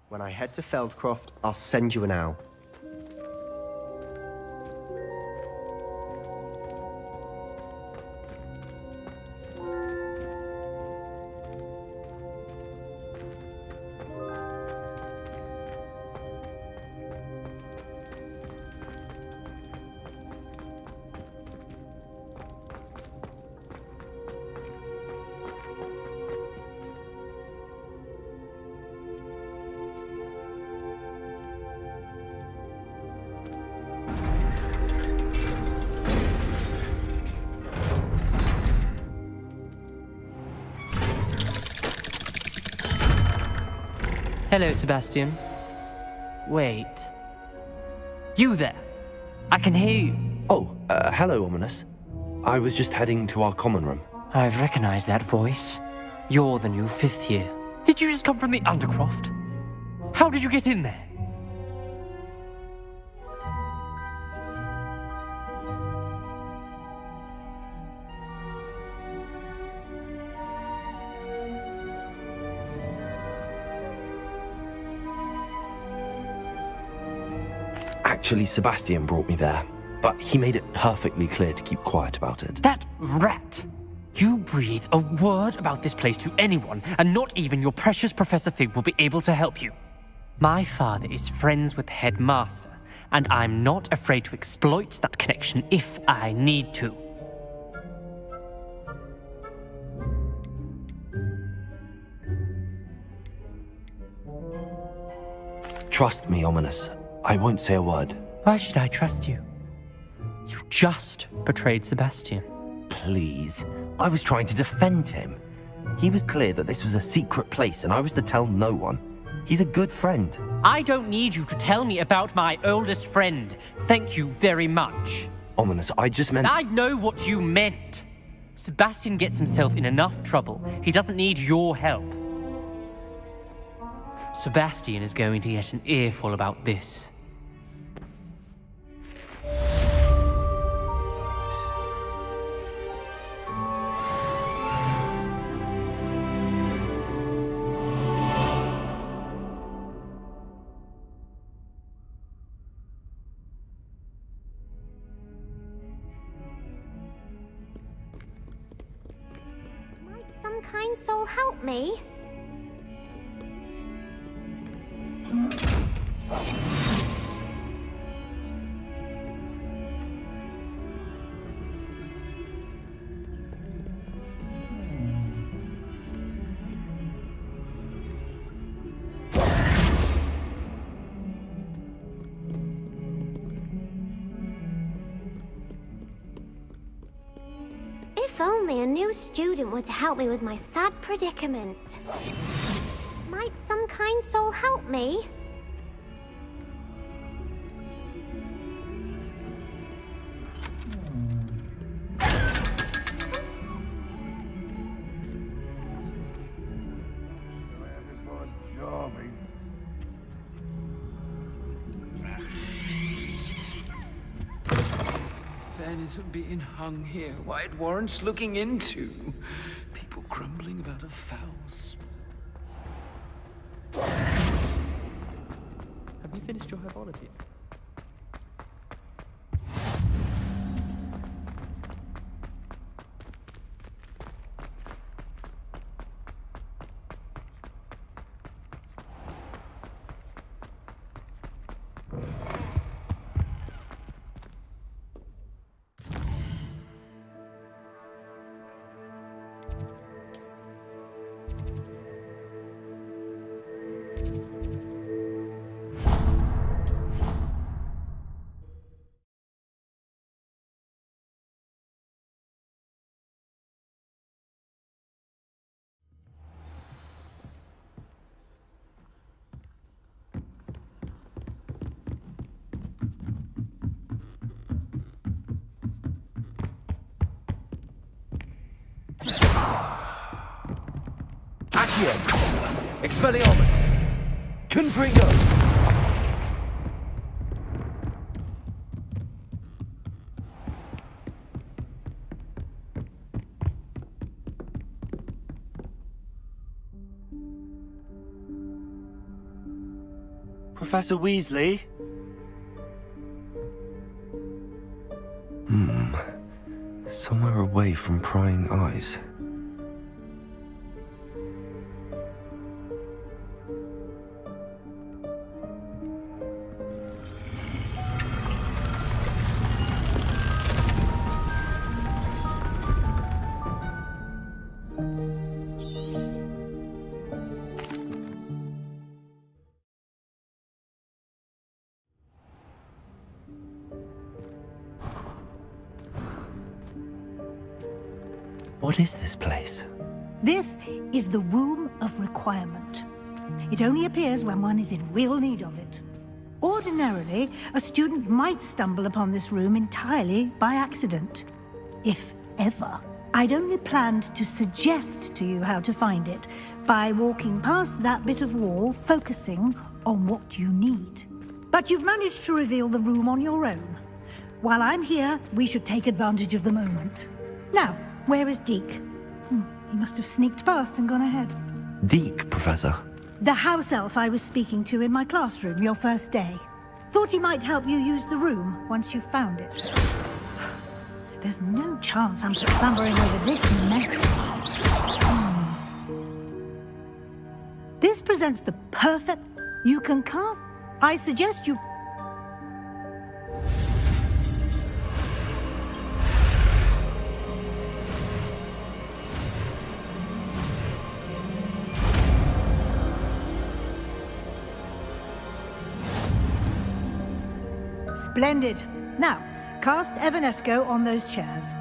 When I head to Feldcroft, I'll send you an owl. Hello, Sebastian. Wait. You there? I can hear you. Oh, hello, Ominous. I was just heading to our common room. I've recognized that voice. You're the new fifth year. Did you just come from the Undercroft? How did you get in there? Actually, Sebastian brought me there, but he made it perfectly clear to keep quiet about it. That rat! You breathe a word about this place to anyone, and not even your precious Professor Fig will be able to help you. My father is friends with the headmaster, and I'm not afraid to exploit that connection if I need to. Trust me, Ominous. I won't say a word. Why should I trust you? You just betrayed Sebastian. Please. I was trying to defend him. He was clear that this was a secret place and I was to tell no one. He's a good friend. I don't need you to tell me about my oldest friend. Thank you very much. Ominous, I just meant... I know what you meant. Sebastian gets himself in enough trouble. He doesn't need your help. Sebastian is going to get an earful about this. Some kind soul help me? If only a new student were to help me with my sad predicament. Might some kind soul help me? Fairness of being hung here. Why, it warrants looking into. People grumbling about a foul smell. Have you finished your herbology? Accio! Expelliarmus! Confringo! Professor Weasley? Somewhere away from prying eyes. What is this place? This is the Room of Requirement. It only appears when one is in real need of it. Ordinarily, a student might stumble upon this room entirely by accident. If ever. I'd only planned to suggest to you how to find it by walking past that bit of wall, focusing on what you need. But you've managed to reveal the room on your own. While I'm here, we should take advantage of the moment. Now, where is Deke? He must have sneaked past and gone ahead. Deke, Professor. The house elf I was speaking to in my classroom your first day. Thought he might help you use the room once you've found it. There's no chance I'm clambering over this mess. This presents the perfect... You can cast... I suggest you... Splendid. Now, cast Evanesco on those chairs.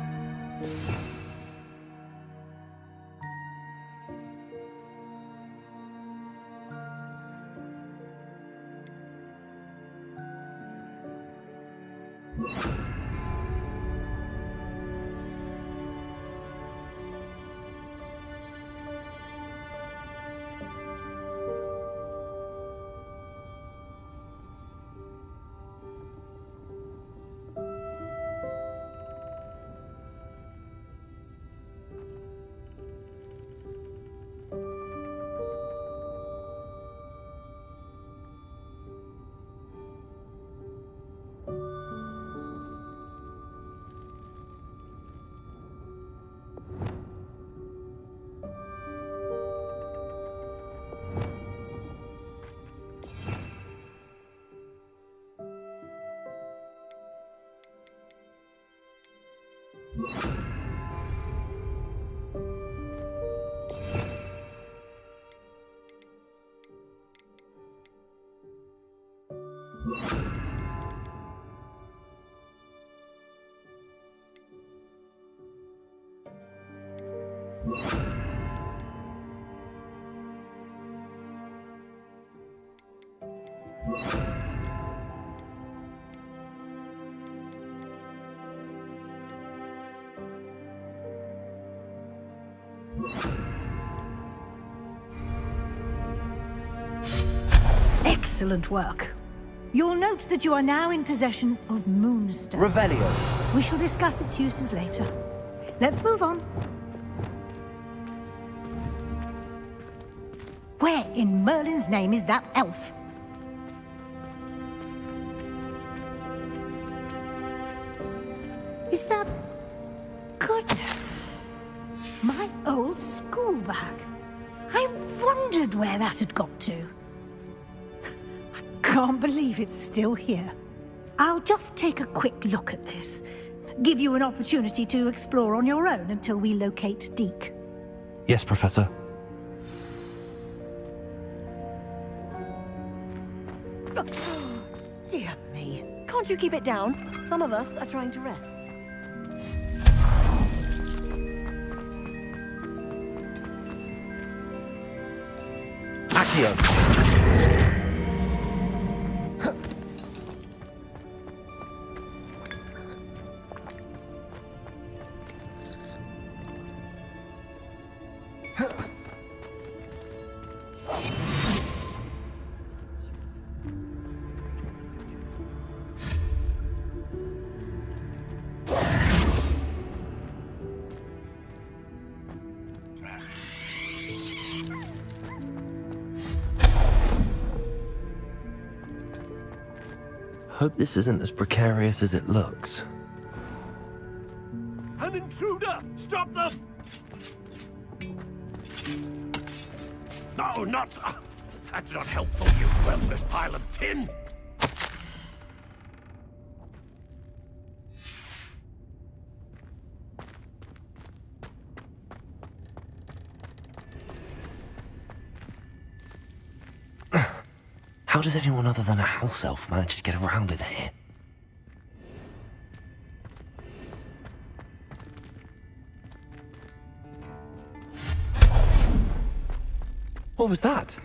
Excellent work. You'll note that you are now in possession of Moonstone. Revelio. We shall discuss its uses later. Let's move on. Where in Merlin's name is that elf? Is that... Goodness! My old school bag. I wondered where that had got to. Can't believe it's still here. I'll just take a quick look at this. Give you an opportunity to explore on your own until we locate Deke. Yes, Professor. Dear me. Can't you keep it down? Some of us are trying to rest. Accio. Hope this isn't as precarious as it looks. An intruder! Stop them! No, not... That's not helpful, you worthless pile of tin! How does anyone other than a house elf manage to get around in here? What was that?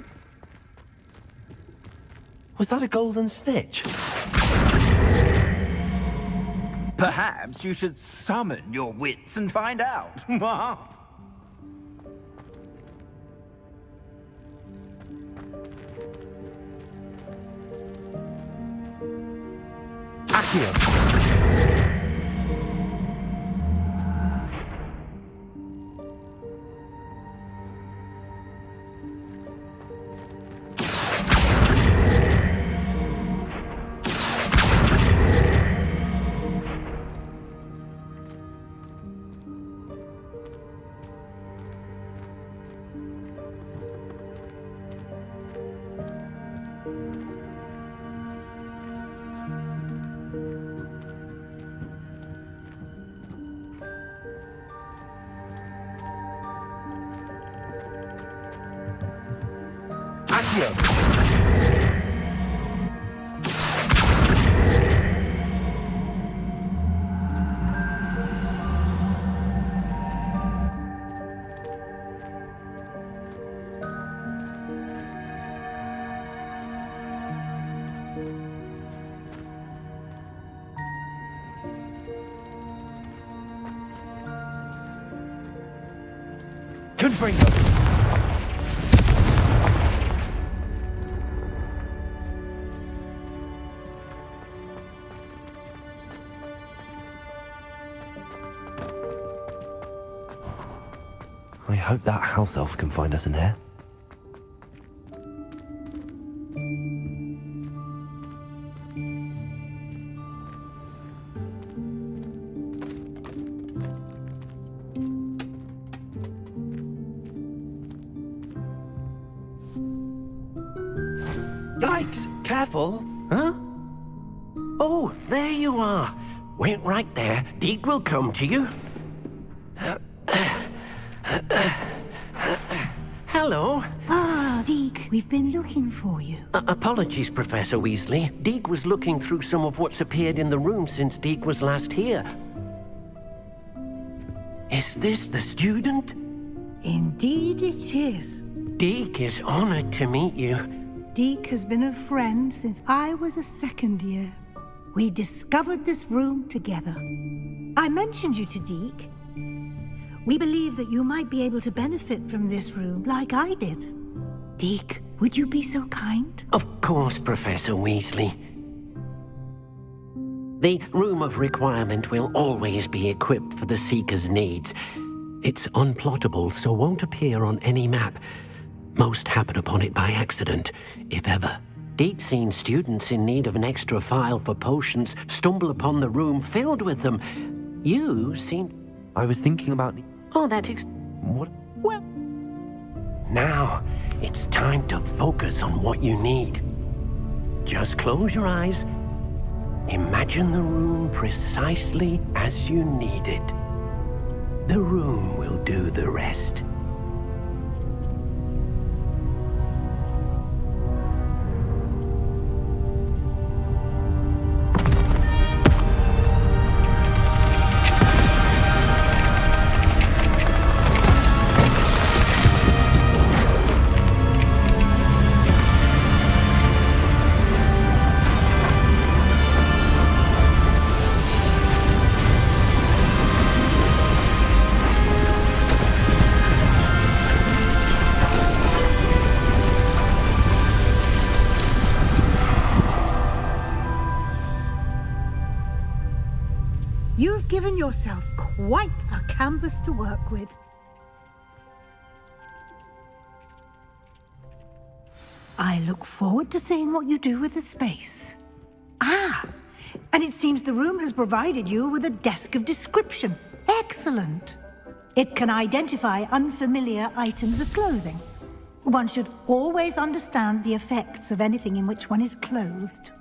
Was that a golden snitch? Perhaps you should summon your wits and find out. Confringo! I hope that house elf can find us in here. Yikes! Careful! Huh? Oh, there you are. Wait right there. Deke will come to you. Hello. Ah, Deke, we've been looking for you. Apologies, Professor Weasley. Deke was looking through some of what's appeared in the room since Deke was last here. Is this the student? Indeed it is. Deke is honored to meet you. Deke has been a friend since I was a second year. We discovered this room together. I mentioned you to Deke. We believe that you might be able to benefit from this room like I did. Deke, would you be so kind? Of course, Professor Weasley. The Room of Requirement will always be equipped for the Seeker's needs. It's unplottable, so won't appear on any map. Most happen upon it by accident, if ever. Deke's seen students in need of an extra file for potions stumble upon the room filled with them. You seem... I was thinking about... Oh, What? Well... Now, it's time to focus on what you need. Just close your eyes. Imagine the room precisely as you need it. The room will do the rest. You've given yourself quite a canvas to work with. I look forward to seeing what you do with the space. Ah, And it seems the room has provided you with a desk of description. Excellent. It can identify unfamiliar items of clothing. One should always understand the effects of anything in which one is clothed.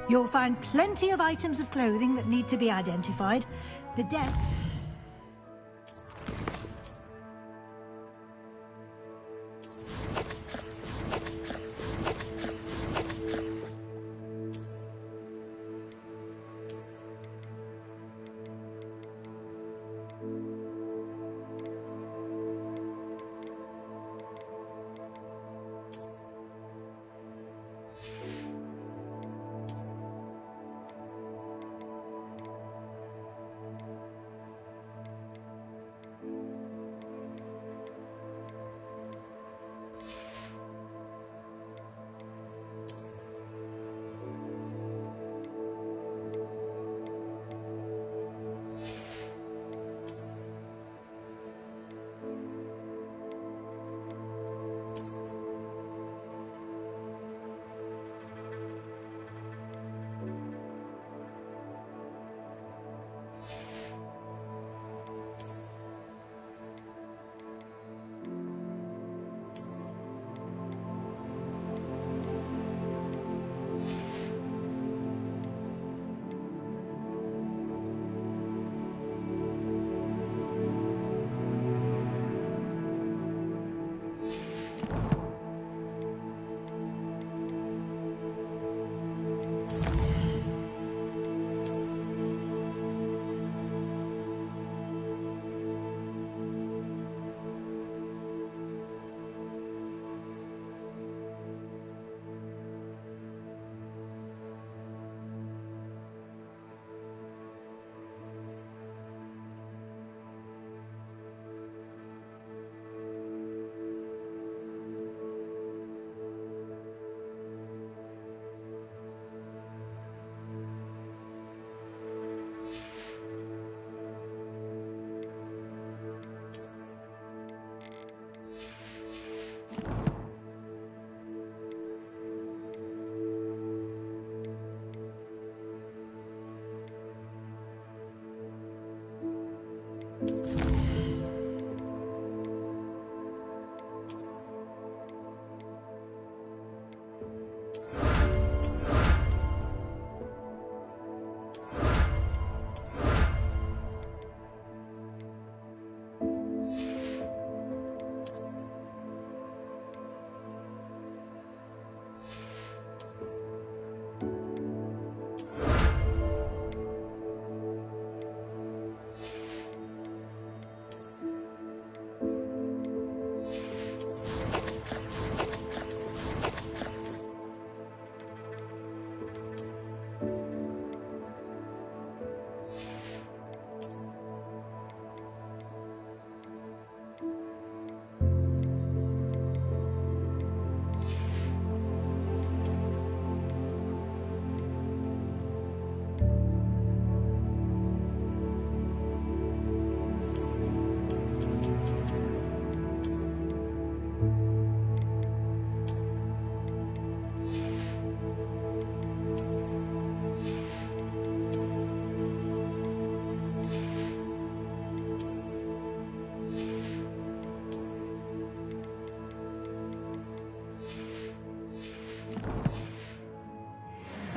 You'll find plenty of items of clothing that need to be identified. The desk...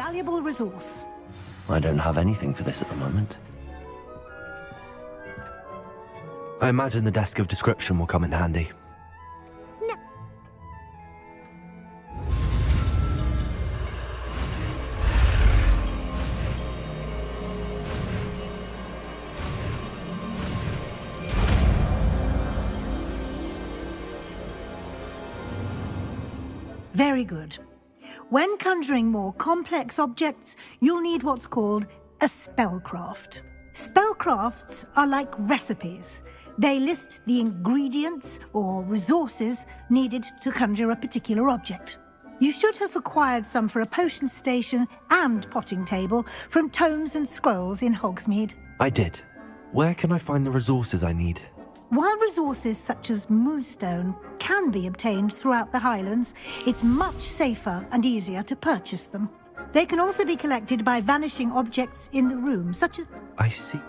valuable resource. I don't have anything for this at the moment. I imagine the desk of description will come in handy. No. Very good. When conjuring more complex objects, you'll need what's called a spellcraft. Spellcrafts are like recipes. They list the ingredients or resources needed to conjure a particular object. You should have acquired some for a potion station and potting table from tomes and scrolls in Hogsmeade. I did. Where can I find the resources I need? While resources such as moonstone can be obtained throughout the Highlands, it's much safer and easier to purchase them. They can also be collected by vanishing objects in the room, such as... I see.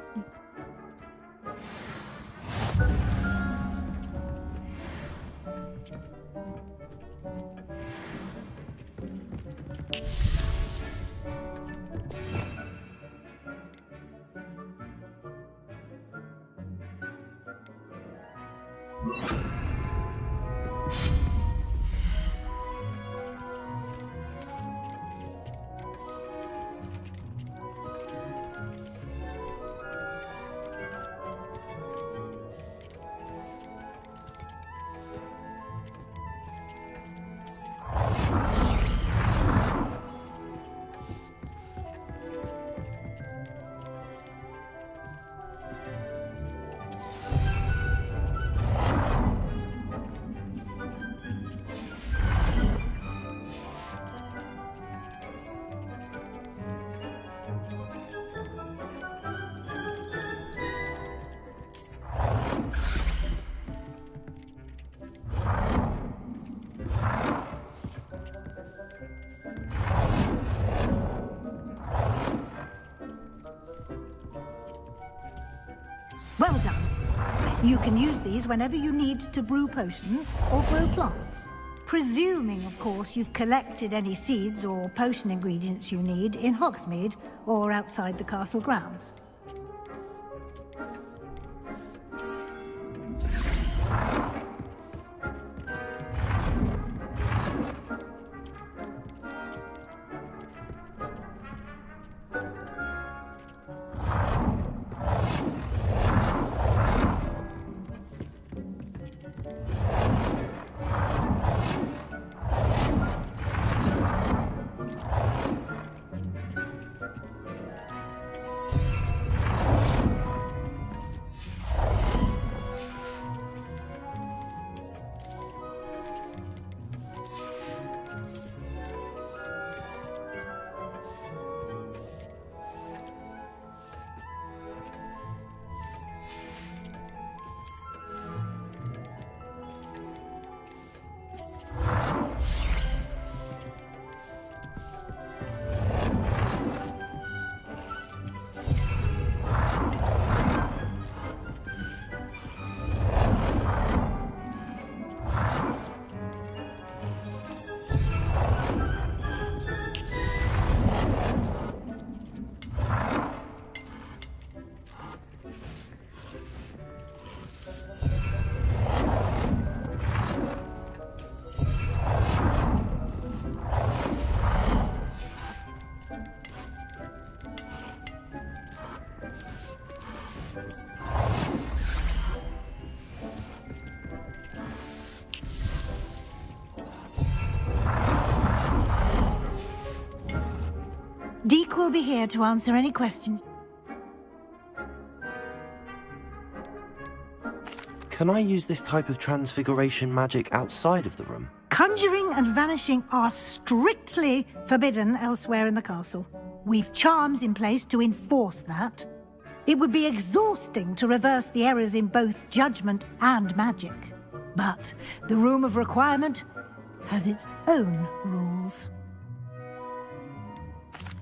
Well done. You can use these whenever you need to brew potions or grow plants. Presuming, of course, you've collected any seeds or potion ingredients you need in Hogsmeade or outside the castle grounds. Deke will be here to answer any questions. Can I use this type of transfiguration magic outside of the room? Conjuring and vanishing are strictly forbidden elsewhere in the castle. We've charms in place to enforce that. It would be exhausting to reverse the errors in both judgment and magic. But the Room of Requirement has its own rules.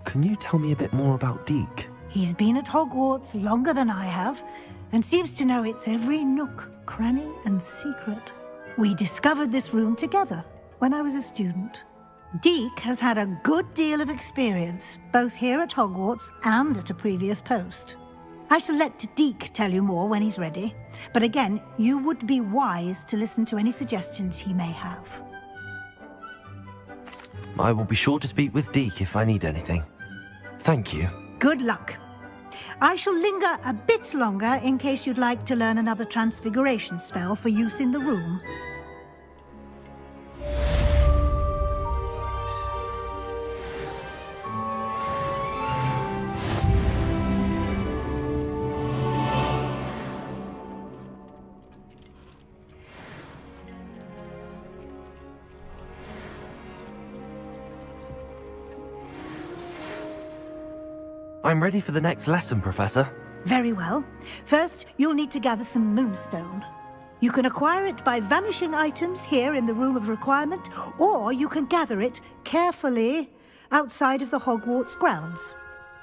Can you tell me a bit more about Deke? He's been at Hogwarts longer than I have, and seems to know its every nook, cranny, and secret. We discovered this room together when I was a student. Deke has had a good deal of experience, both here at Hogwarts and at a previous post. I shall let Deke tell you more when he's ready, but again, you would be wise to listen to any suggestions he may have. I will be sure to speak with Deke if I need anything. Thank you. Good luck. I shall linger a bit longer in case you'd like to learn another transfiguration spell for use in the room. I'm ready for the next lesson, Professor. Very well. First, you'll need to gather some moonstone. You can acquire it by vanishing items here in the Room of Requirement, or you can gather it carefully outside of the Hogwarts grounds.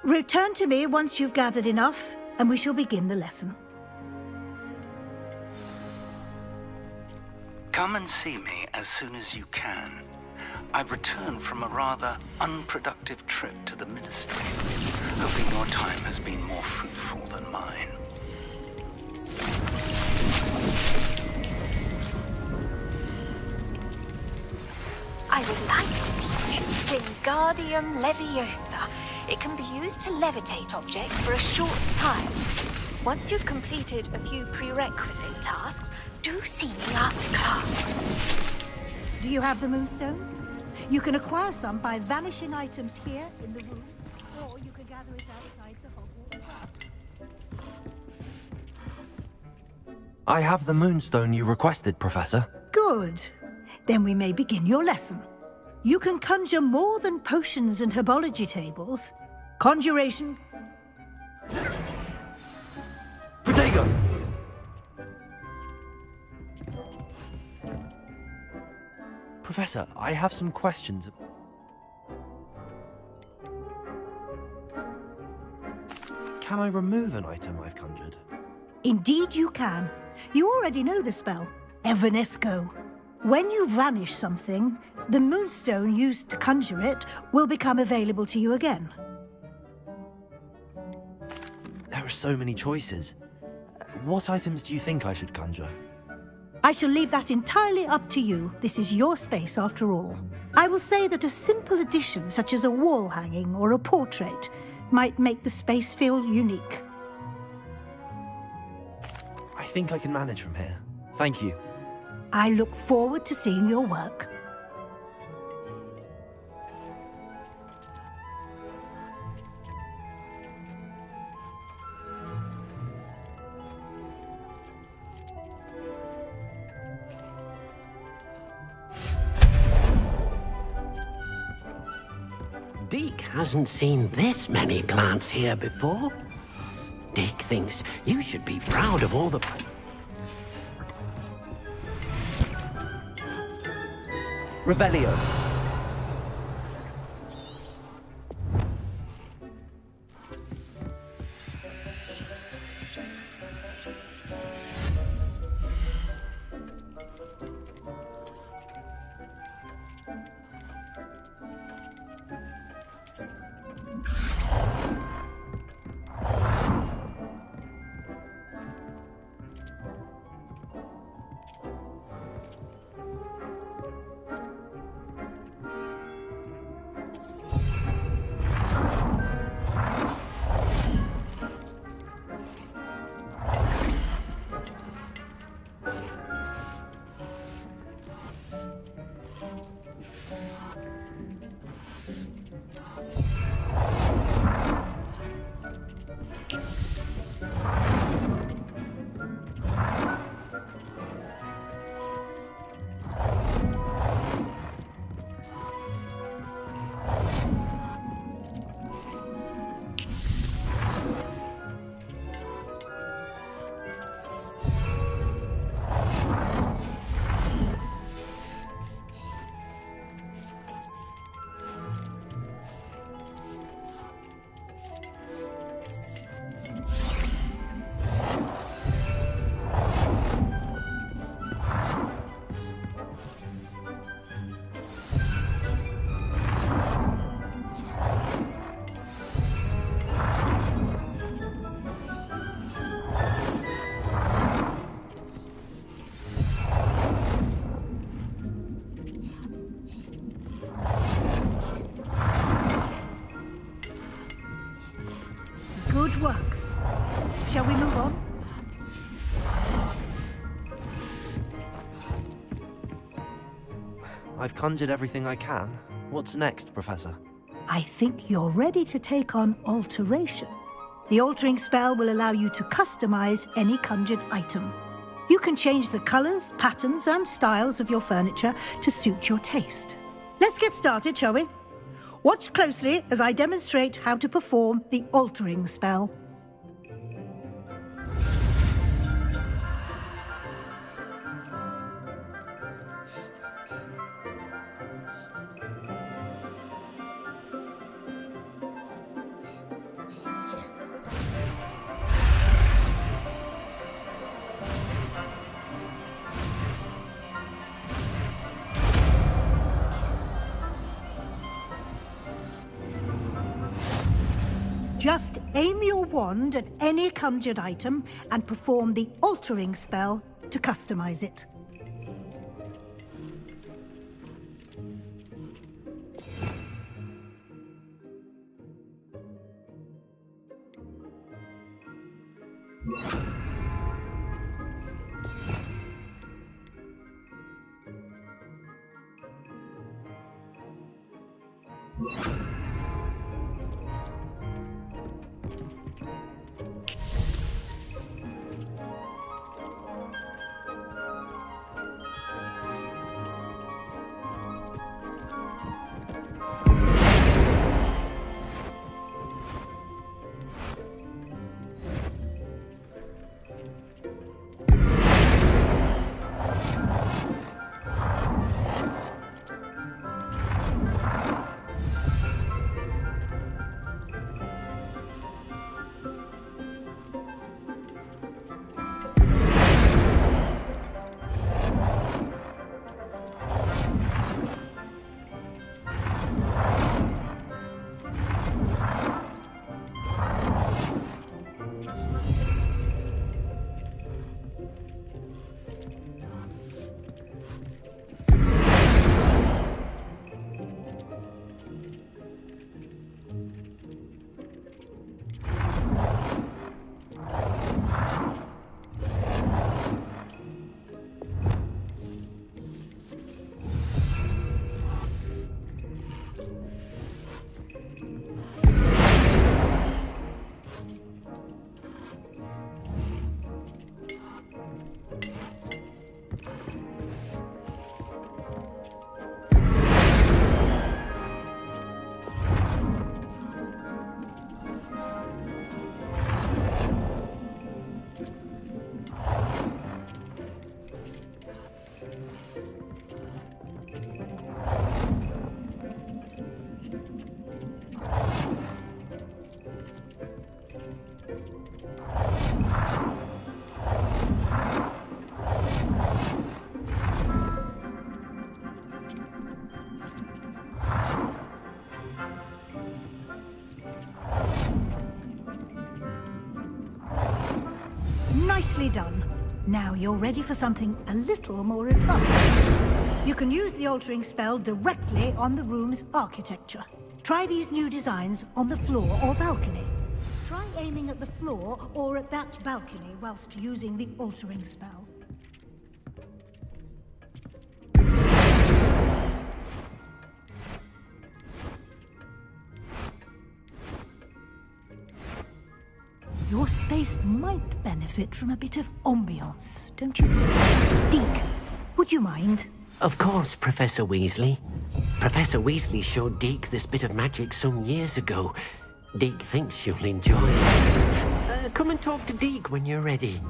Return to me once you've gathered enough, and we shall begin the lesson. Come and see me as soon as you can. I've returned from a rather unproductive trip to the Ministry, hoping your time has been more fruitful than mine. I would like to teach you Wingardium Leviosa. It can be used to levitate objects for a short time. Once you've completed a few prerequisite tasks, do see me after class. Do you have the moonstone? You can acquire some by vanishing items here in the room, or you can gather it outside the Hogwarts grounds. I have the moonstone you requested, Professor. Good. Then we may begin your lesson. You can conjure more than potions and herbology tables. Conjuration... Protego! Professor, I have some questions. Can I remove an item I've conjured? Indeed you can. You already know the spell, Evanesco. When you vanish something, the moonstone used to conjure it will become available to you again. There are so many choices. What items do you think I should conjure? I shall leave that entirely up to you. This is your space after all. I will say that a simple addition, such as a wall hanging or a portrait, might make the space feel unique. I think I can manage from here. Thank you. I look forward to seeing your work. Deke hasn't seen this many plants here before. Deke thinks you should be proud of all the... Revelio. yourself on. I've conjured everything I can. What's next, Professor? I think you're ready to take on alteration. The altering spell will allow you to customize any conjured item. You can change the colors, patterns, and styles of your furniture to suit your taste. Let's get started, shall we? Watch closely as I demonstrate how to perform the altering spell. Just aim your wand at any conjured item and perform the altering spell to customize it. Nicely done. Now you're ready for something a little more advanced. You can use the altering spell directly on the room's architecture. Try these new designs on the floor or balcony. Try aiming at the floor or at that balcony whilst using the altering spell. Your space might benefit from a bit of ambiance, don't you think? Deke, would you mind? Of course, Professor Weasley. Professor Weasley showed Deke this bit of magic some years ago. Deke thinks you'll enjoy it. Come and talk to Deke when you're ready.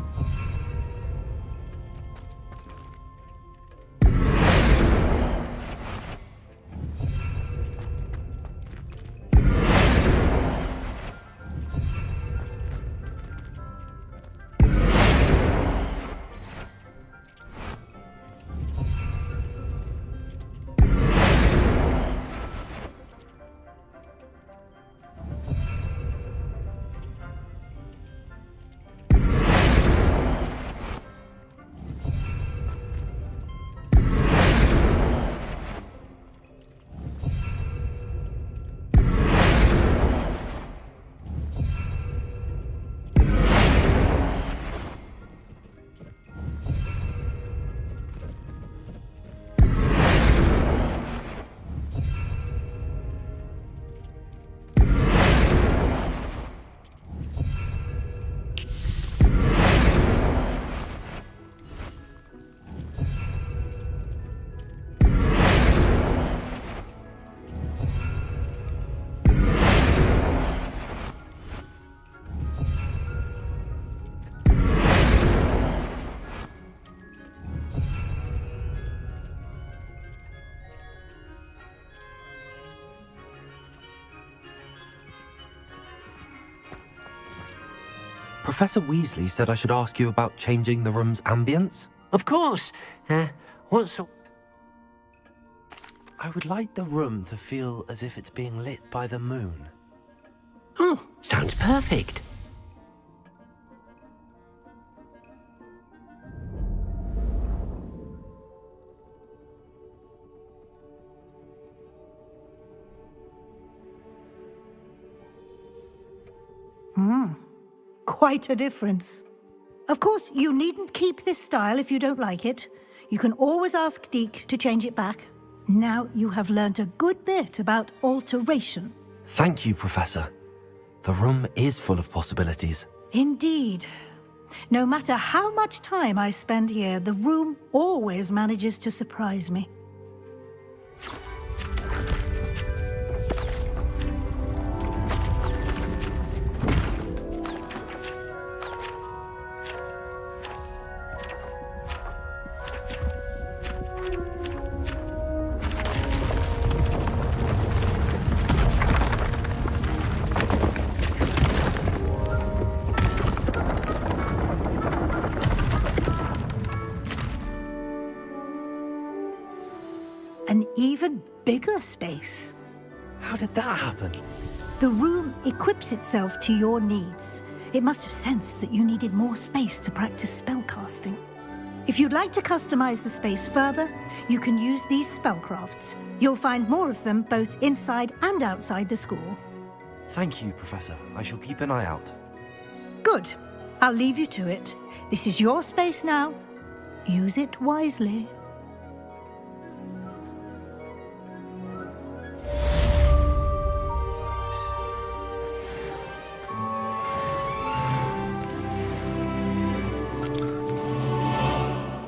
Professor Weasley said I should ask you about changing the room's ambience. Of course. What sort... I would like the room to feel as if it's being lit by the moon. Oh, sounds perfect. Quite a difference. Of course, you needn't keep this style if you don't like it. You can always ask Deke to change it back. Now you have learnt a good bit about alteration. Thank you, Professor. The room is full of possibilities. Indeed. No matter how much time I spend here, the room always manages to surprise me. An even bigger space. How did that happen? The room equips itself to your needs. It must have sensed that you needed more space to practice spellcasting. If you'd like to customize the space further, you can use these spellcrafts. You'll find more of them both inside and outside the school. Thank you, Professor. I shall keep an eye out. Good. I'll leave you to it. This is your space now. Use it wisely.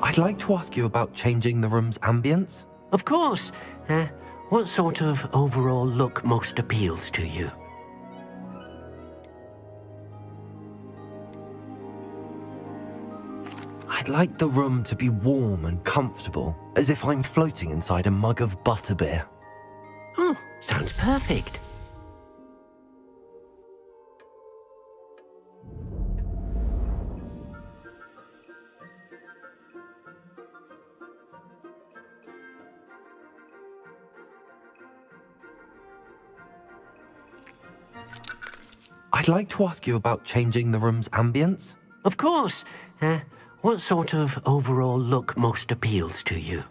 I'd like to ask you about changing the room's ambience. Of course. What sort of overall look most appeals to you? I'd like the room to be warm and comfortable, as if I'm floating inside a mug of butterbeer. Oh, sounds perfect. I'd like to ask you about changing the room's ambience. Of course. What sort of overall look most appeals to you?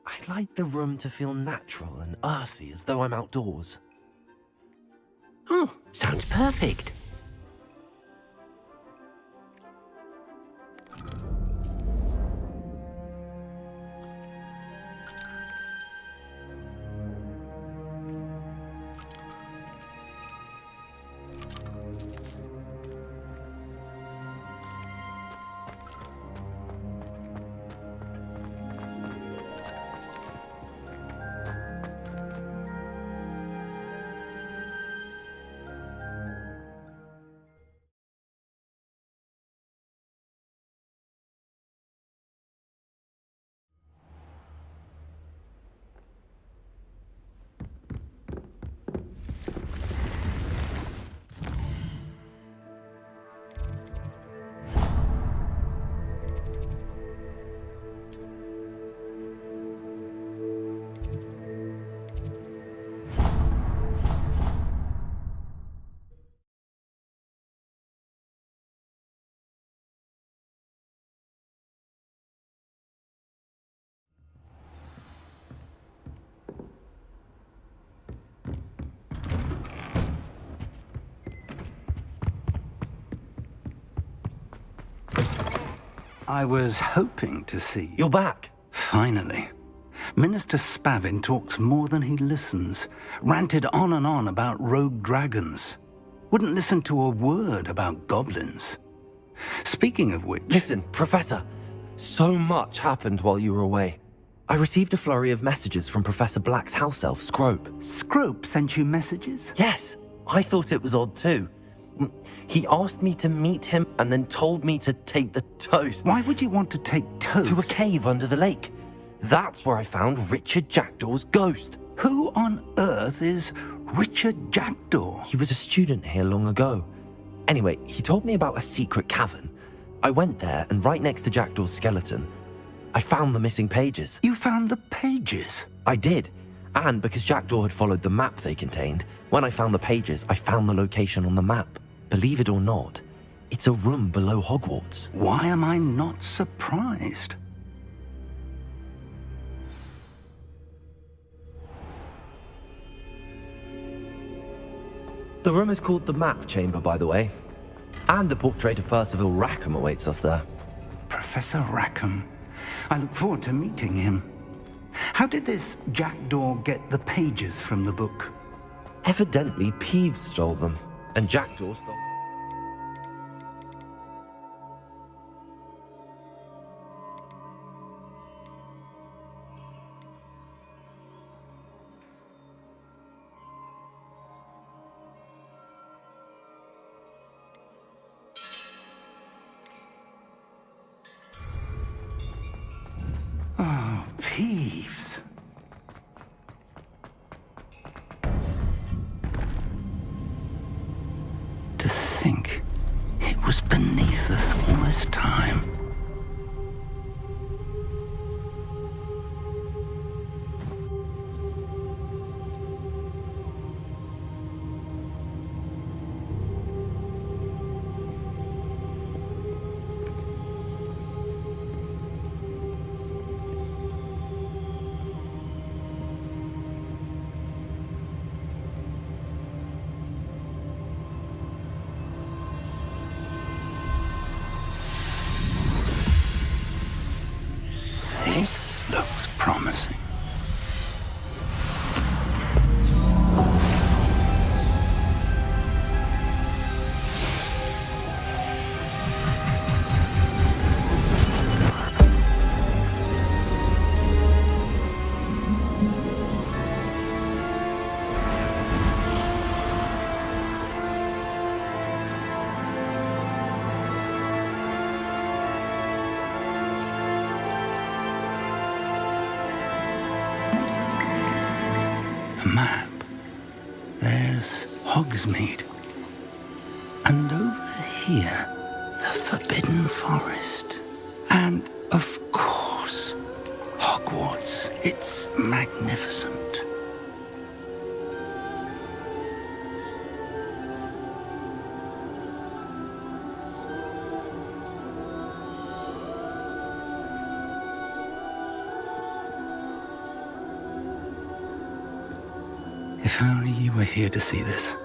I'd like the room to feel natural and earthy, as though I'm outdoors. Oh, sounds perfect. I was hoping to see you. You're back. Finally. Minister Spavin talks more than he listens. Ranted on and on about rogue dragons. Wouldn't listen to a word about goblins. Speaking of which... Listen, Professor. So much happened while you were away. I received a flurry of messages from Professor Black's house elf, Scrope. Scrope sent you messages? Yes. I thought it was odd too. He asked me to meet him and then told me to take the toast. Why would you want to take toast? To a cave under the lake. That's where I found Richard Jackdaw's ghost. Who on earth is Richard Jackdaw? He was a student here long ago. Anyway, he told me about a secret cavern. I went there, and right next to Jackdaw's skeleton, I found the missing pages. You found the pages? I did. And because Jackdaw had followed the map they contained, when I found the pages, I found the location on the map. Believe it or not, it's a room below Hogwarts. Why am I not surprised? The room is called the Map Chamber, by the way. And a portrait of Percival Rackham awaits us there. Professor Rackham. I look forward to meeting him. How did this Jackdaw get the pages from the book? Evidently, Peeves stole them, and Jackdaw stole... Oh, Peeves. To think it was beneath us all this time. This looks promising. A map. There's Hogsmeade. And over here, the Forbidden Forest. And, of course, Hogwarts. It's magnificent. If only you were here to see this.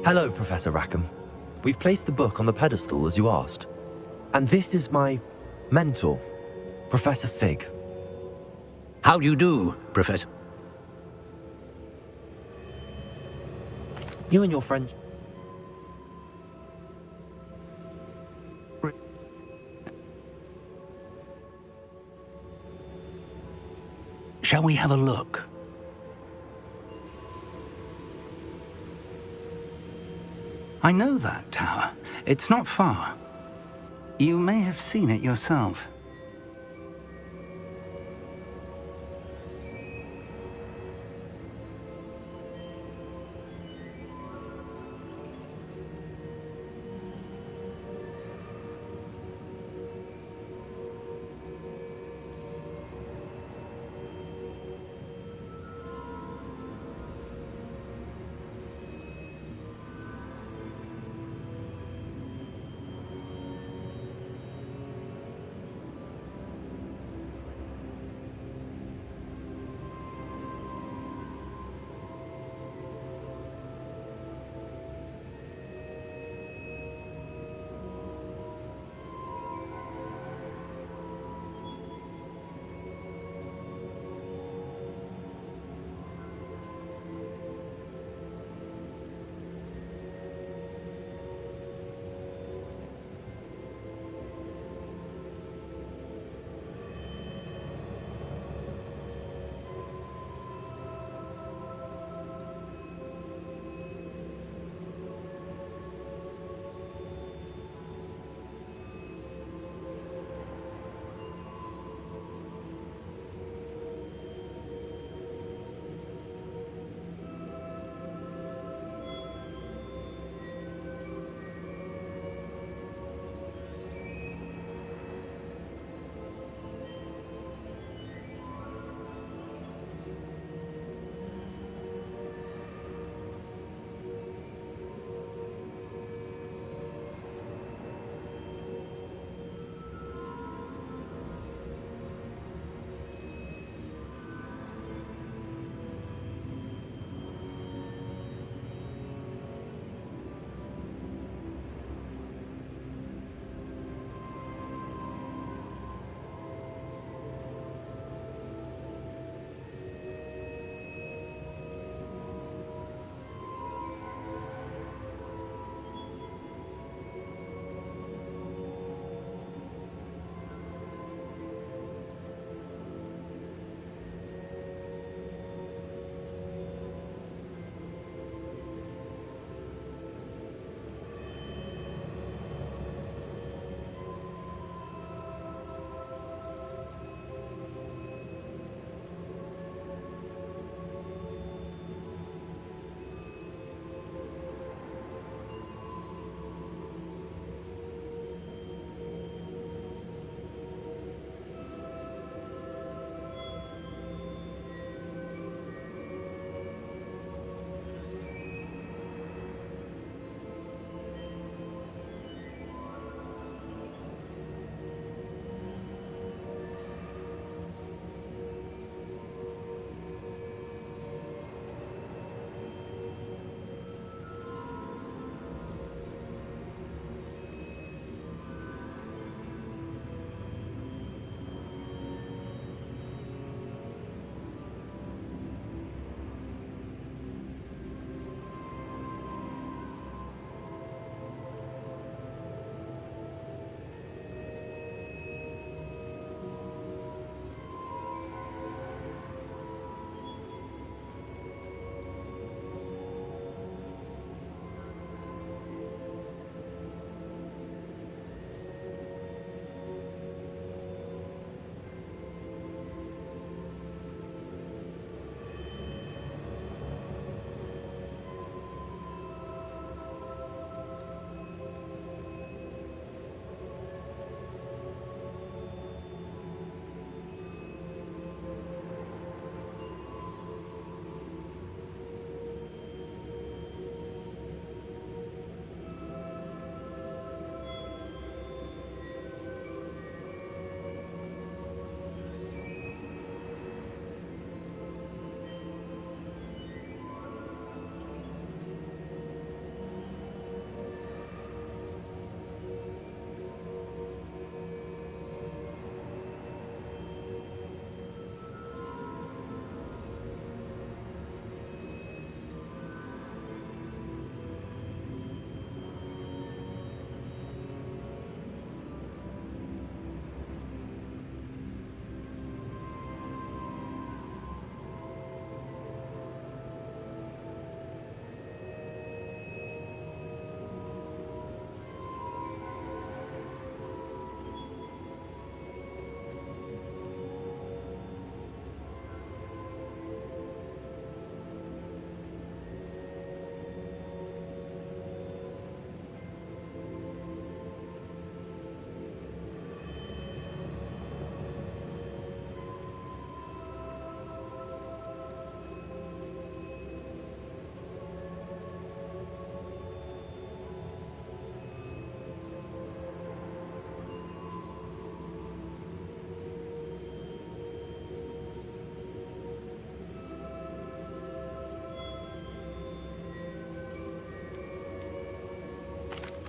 Hello, Professor Rackham. We've placed the book on the pedestal as you asked. And this is my mentor, Professor Fig. How do you do, Professor? You and your friend... Shall we have a look? I know that tower. It's not far. You may have seen it yourself.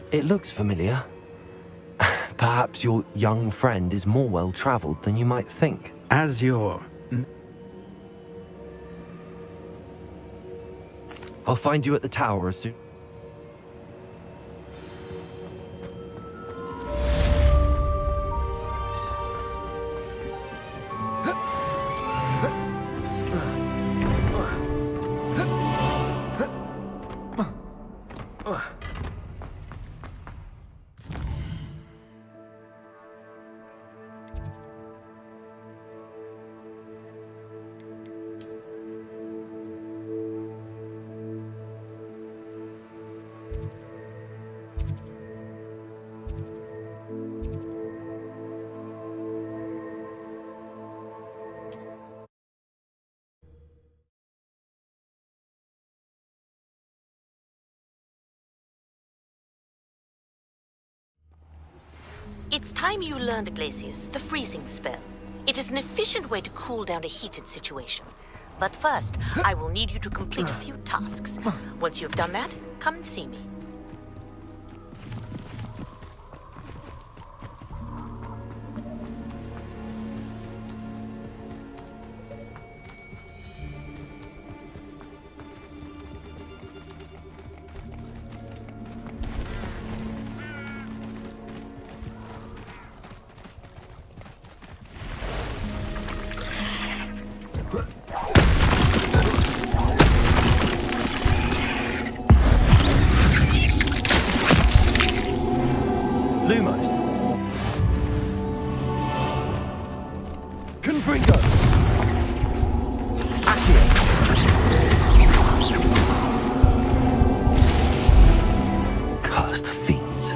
It looks familiar. Perhaps your young friend is more well-traveled than you might think. As your... I'll find you at the tower as soon... It's time you learned, Glacius, the freezing spell. It is an efficient way to cool down a heated situation. But first, I will need you to complete a few tasks. Once you've done that, come and see me. Lumos. Confringo. Accio. Cursed fiends.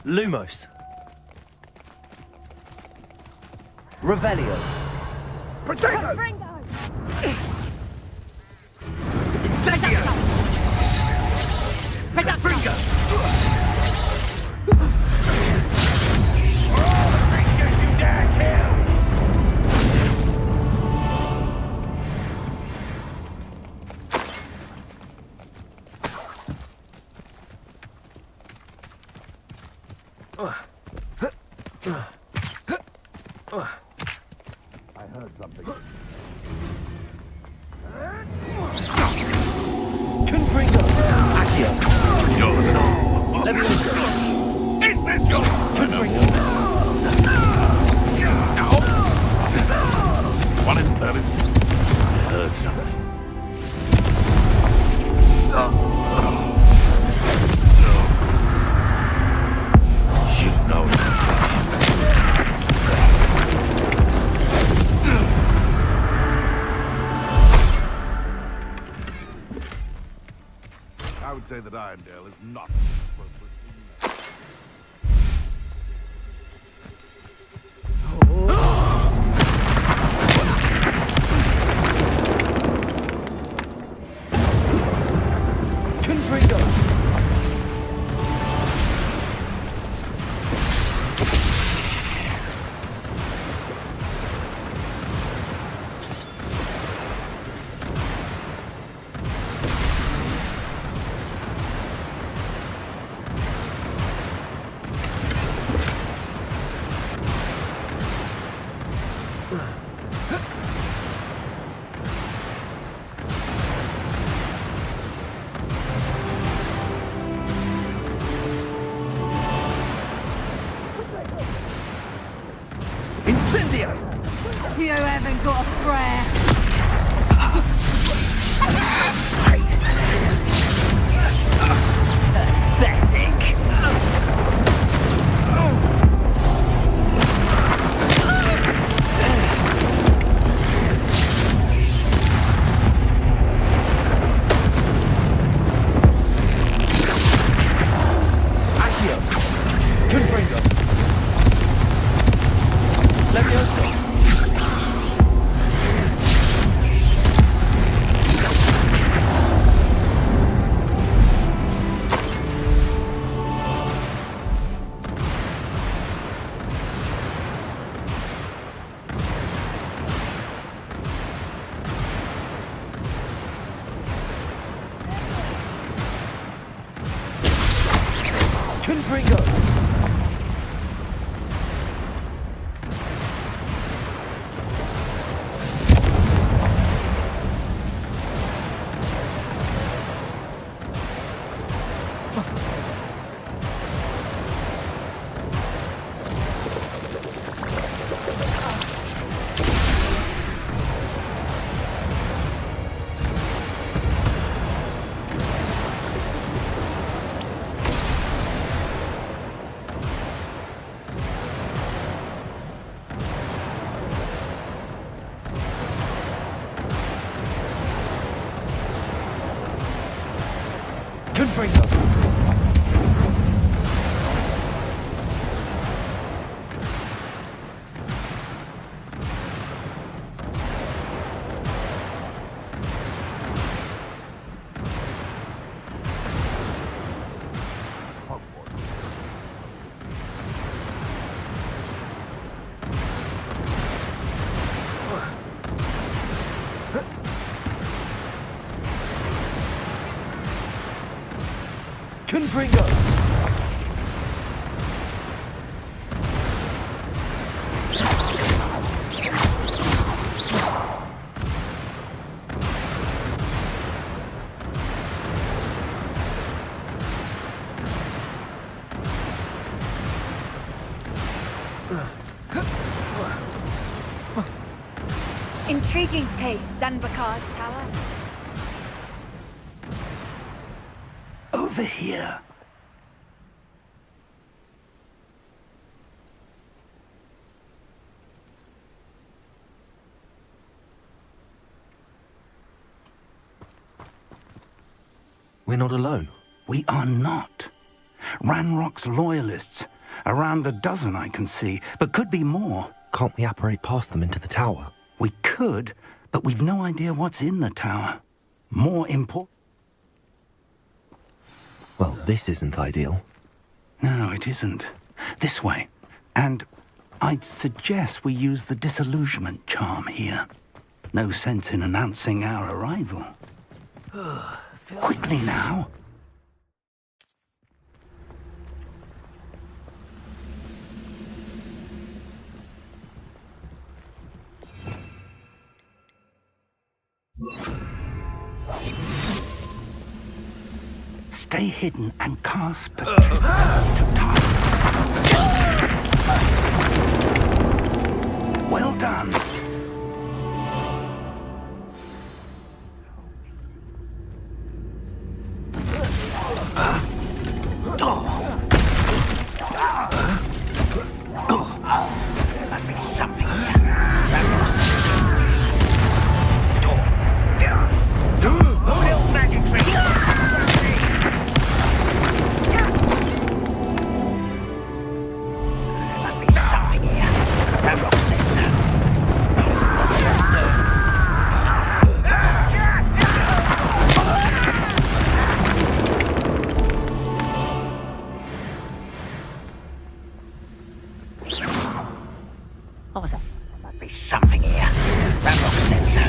Lumos. Revelio. Potato! Incendio! Creatures you dare kill! I heard something. Confringo. Accio. Leviosa. Is this your... Confringo. One in 30. I heard something. You know it. I would say that Irondale is not Confringo. Accio! You haven't got a prayer. Pathetic! Accio! Confringo! Leviosa! Confringo! Confringo! Confringo! Intriguing case, Zanbakar's tower. Over here. We're not alone. We are not. Ranrock's loyalists. Around a dozen I can see, but could be more. Can't we apparate past them into the tower? We could, but we've no idea what's in the tower. More important. Well, this isn't ideal. No, it isn't. This way. And I'd suggest we use the disillusionment charm here. No sense in announcing our arrival. Quickly now. Stay hidden and cast Petrificus Totalis. Well done. There must be something here. Who knew magic trick? There must be something here. Ramrock said so. What was that? There must be something here. Ramrock said so.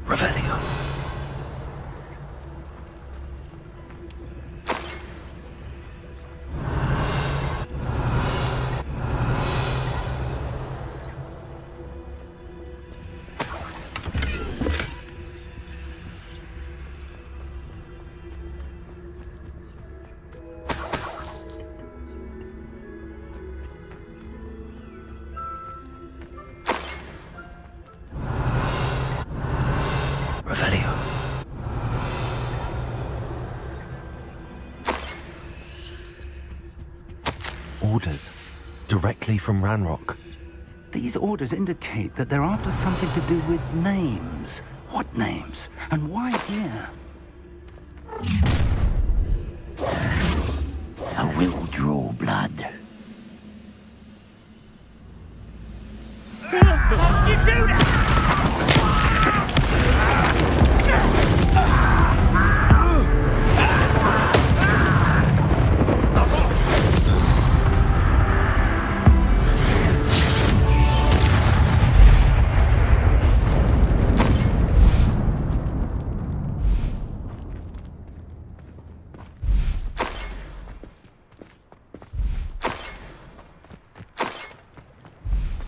Revelio. Revelio. Orders. Directly from Ranrock. These orders indicate that they're after something to do with names. What names? And why here? I will draw blood.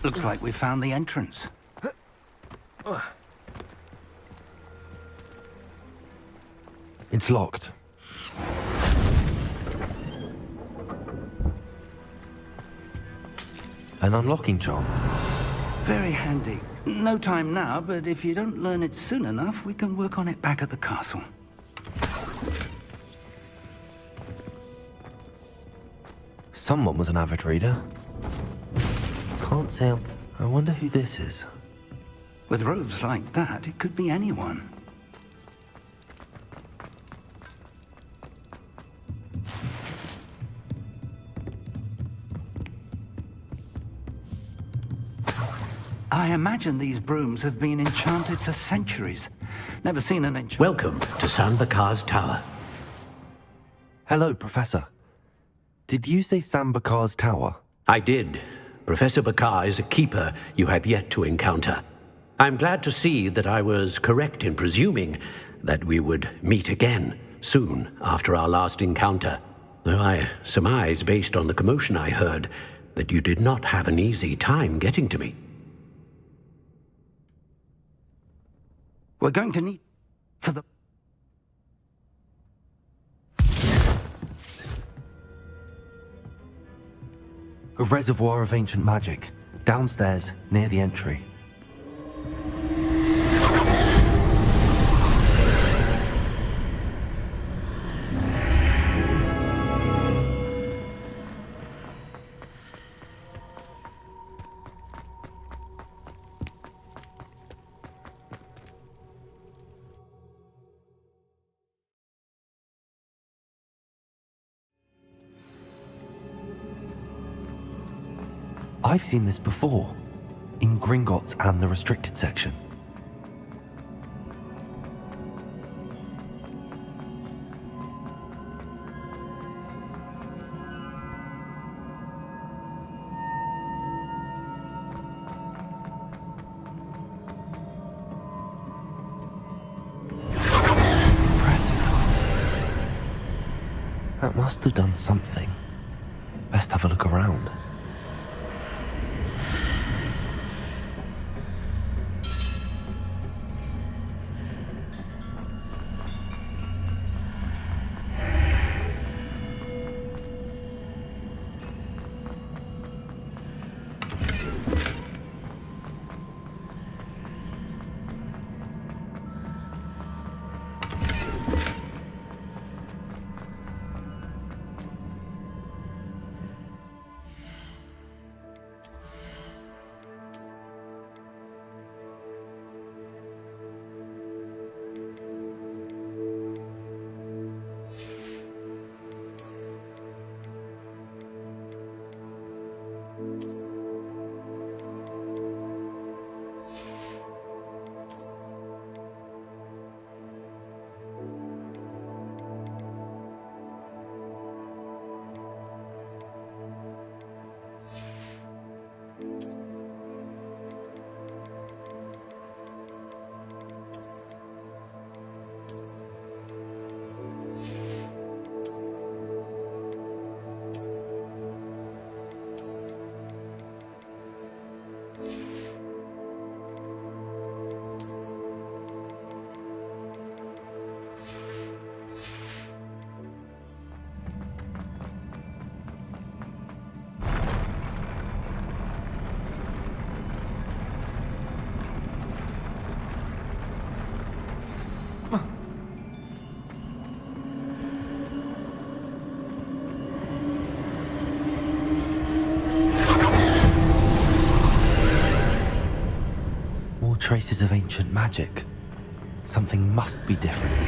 Looks like we found the entrance. It's locked. An unlocking charm. Very handy. No time now, but if you don't learn it soon enough, we can work on it back at the castle. Someone was an avid reader. Can't say I wonder who this is. With robes like that, it could be anyone. I imagine these brooms have been enchanted for centuries. Never seen an enchant. Welcome to San Bakar's Tower. Hello, Professor. Did you say San Bakar's Tower? I did. Professor Bakar is a keeper you have yet to encounter. I'm glad to see that I was correct in presuming that we would meet again soon after our last encounter, though I surmise, based on the commotion I heard, that you did not have an easy time getting to me. We're going to need... for the... A reservoir of ancient magic, downstairs, near the entry. I've seen this before, in Gringotts and the restricted section. Impressive. That must have done something. Best have a look around. traces of ancient magic. Something must be different.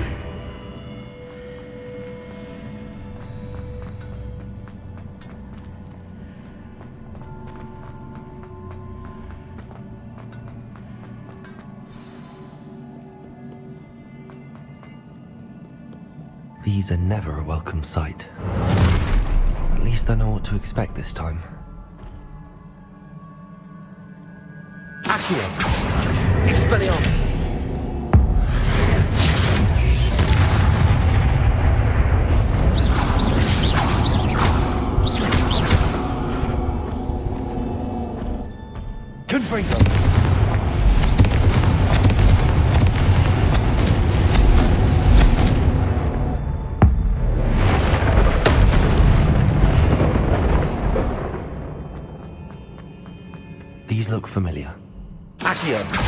These are never a welcome sight. At least I know what to expect this time. Accio! Expelliarmus! Confringo! These look familiar. Accio!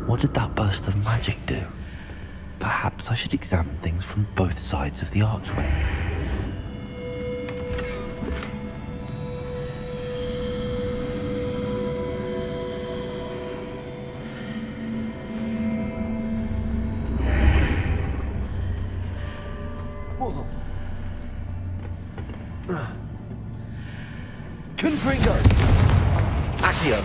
What did that burst of magic do? Perhaps I should examine things from both sides of the archway. Confringo! Accio!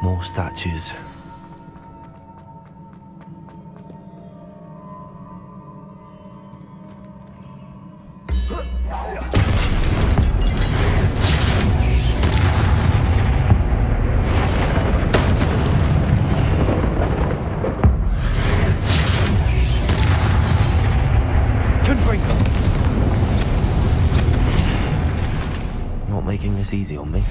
More statues. Not making this easy on me.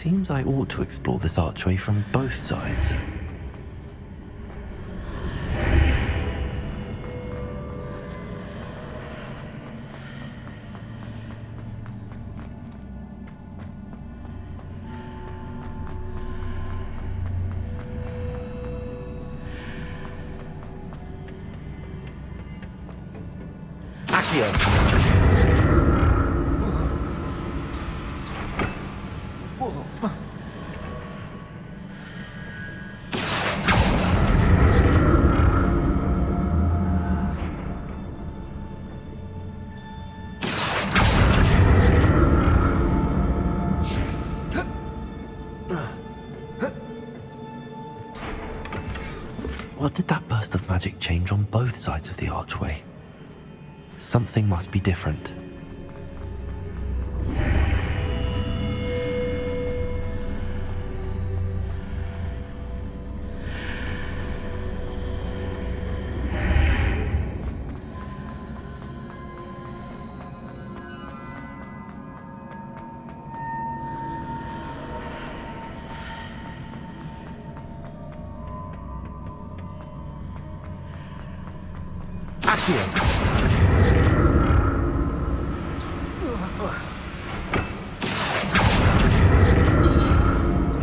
Seems I ought to explore this archway from both sides. What did that burst of magic change on both sides of the archway? Something must be different.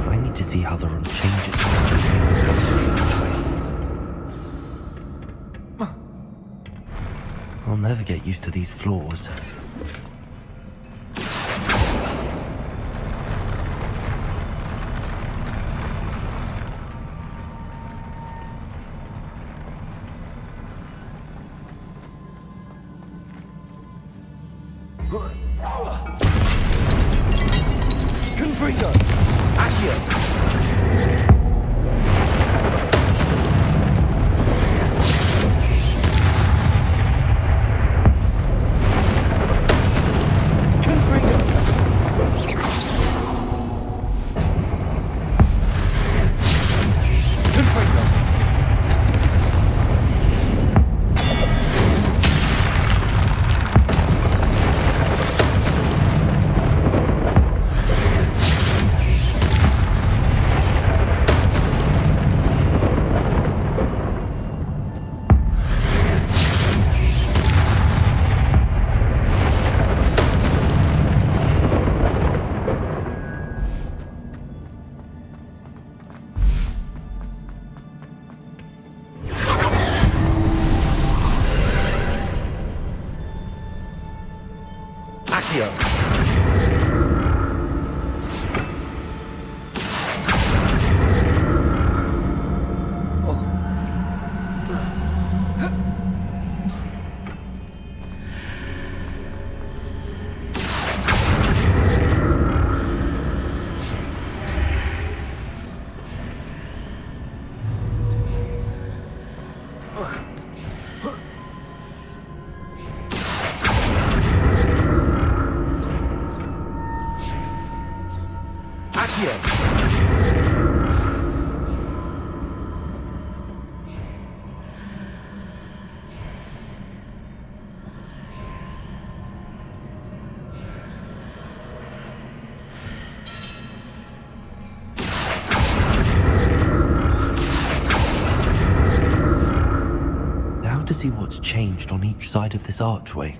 I need to see how the room changes. I'll never get used to these floors. To see what's changed on each side of this archway.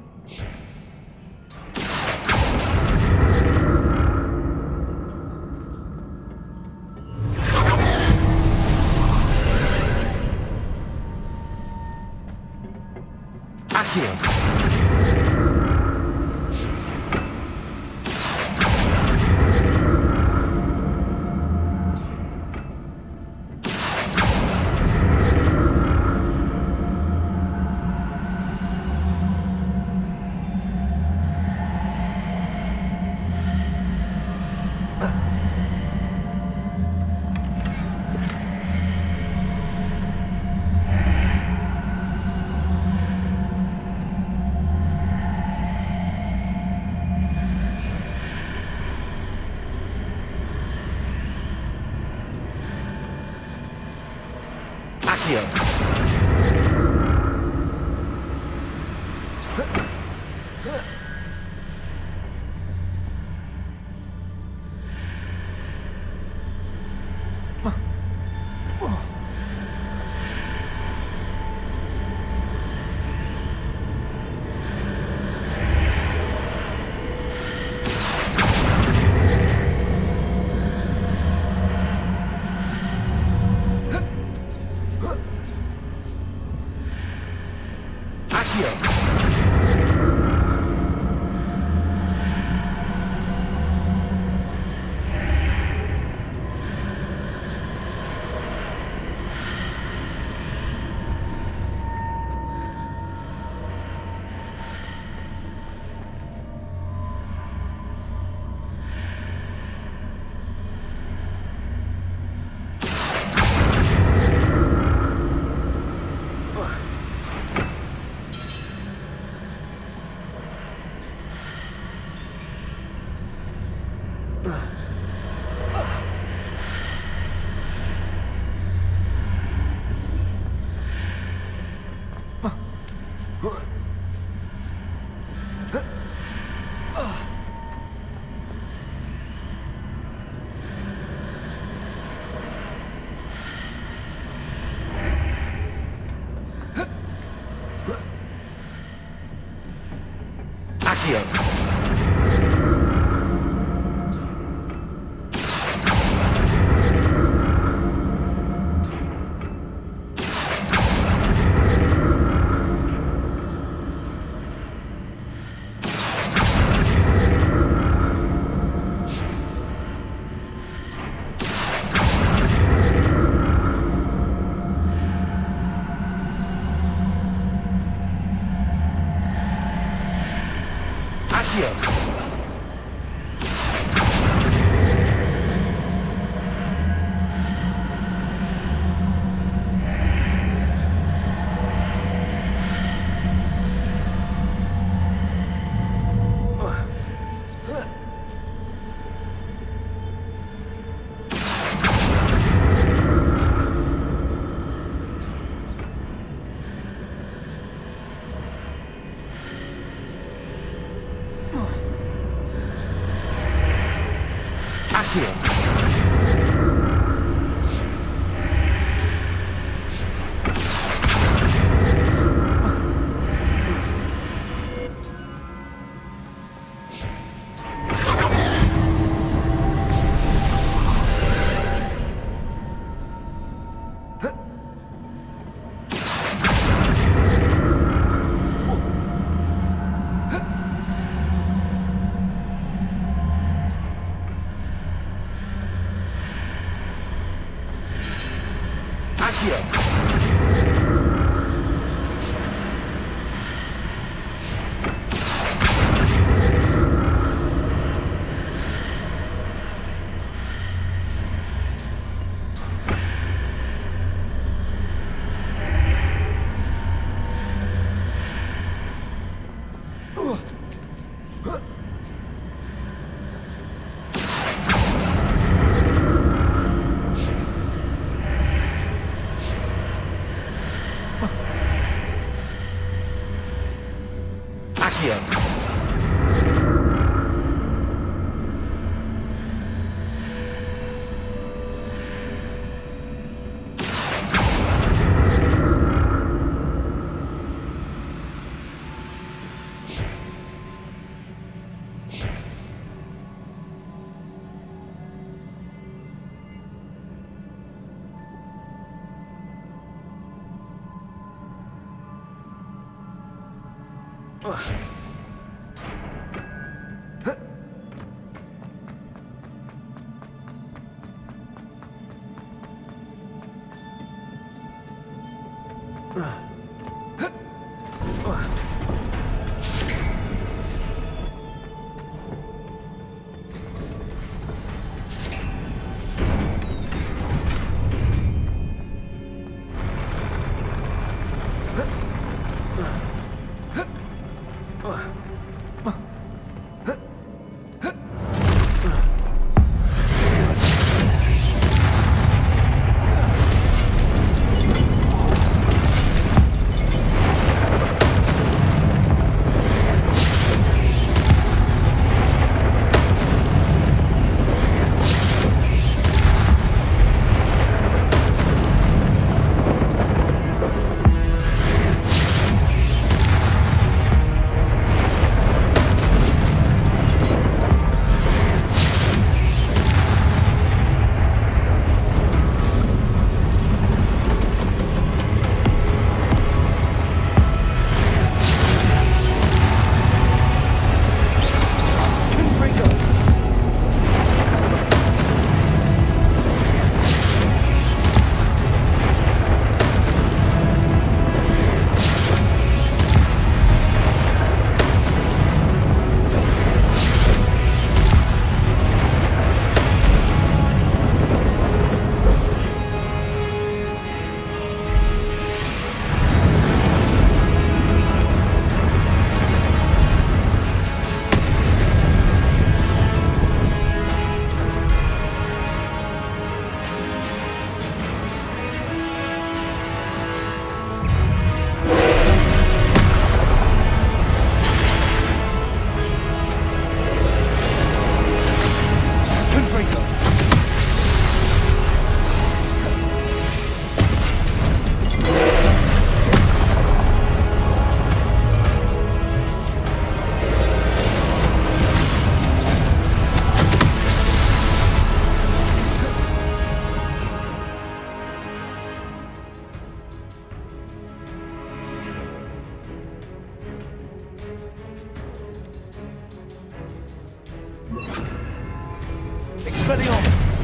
Expelliarmus!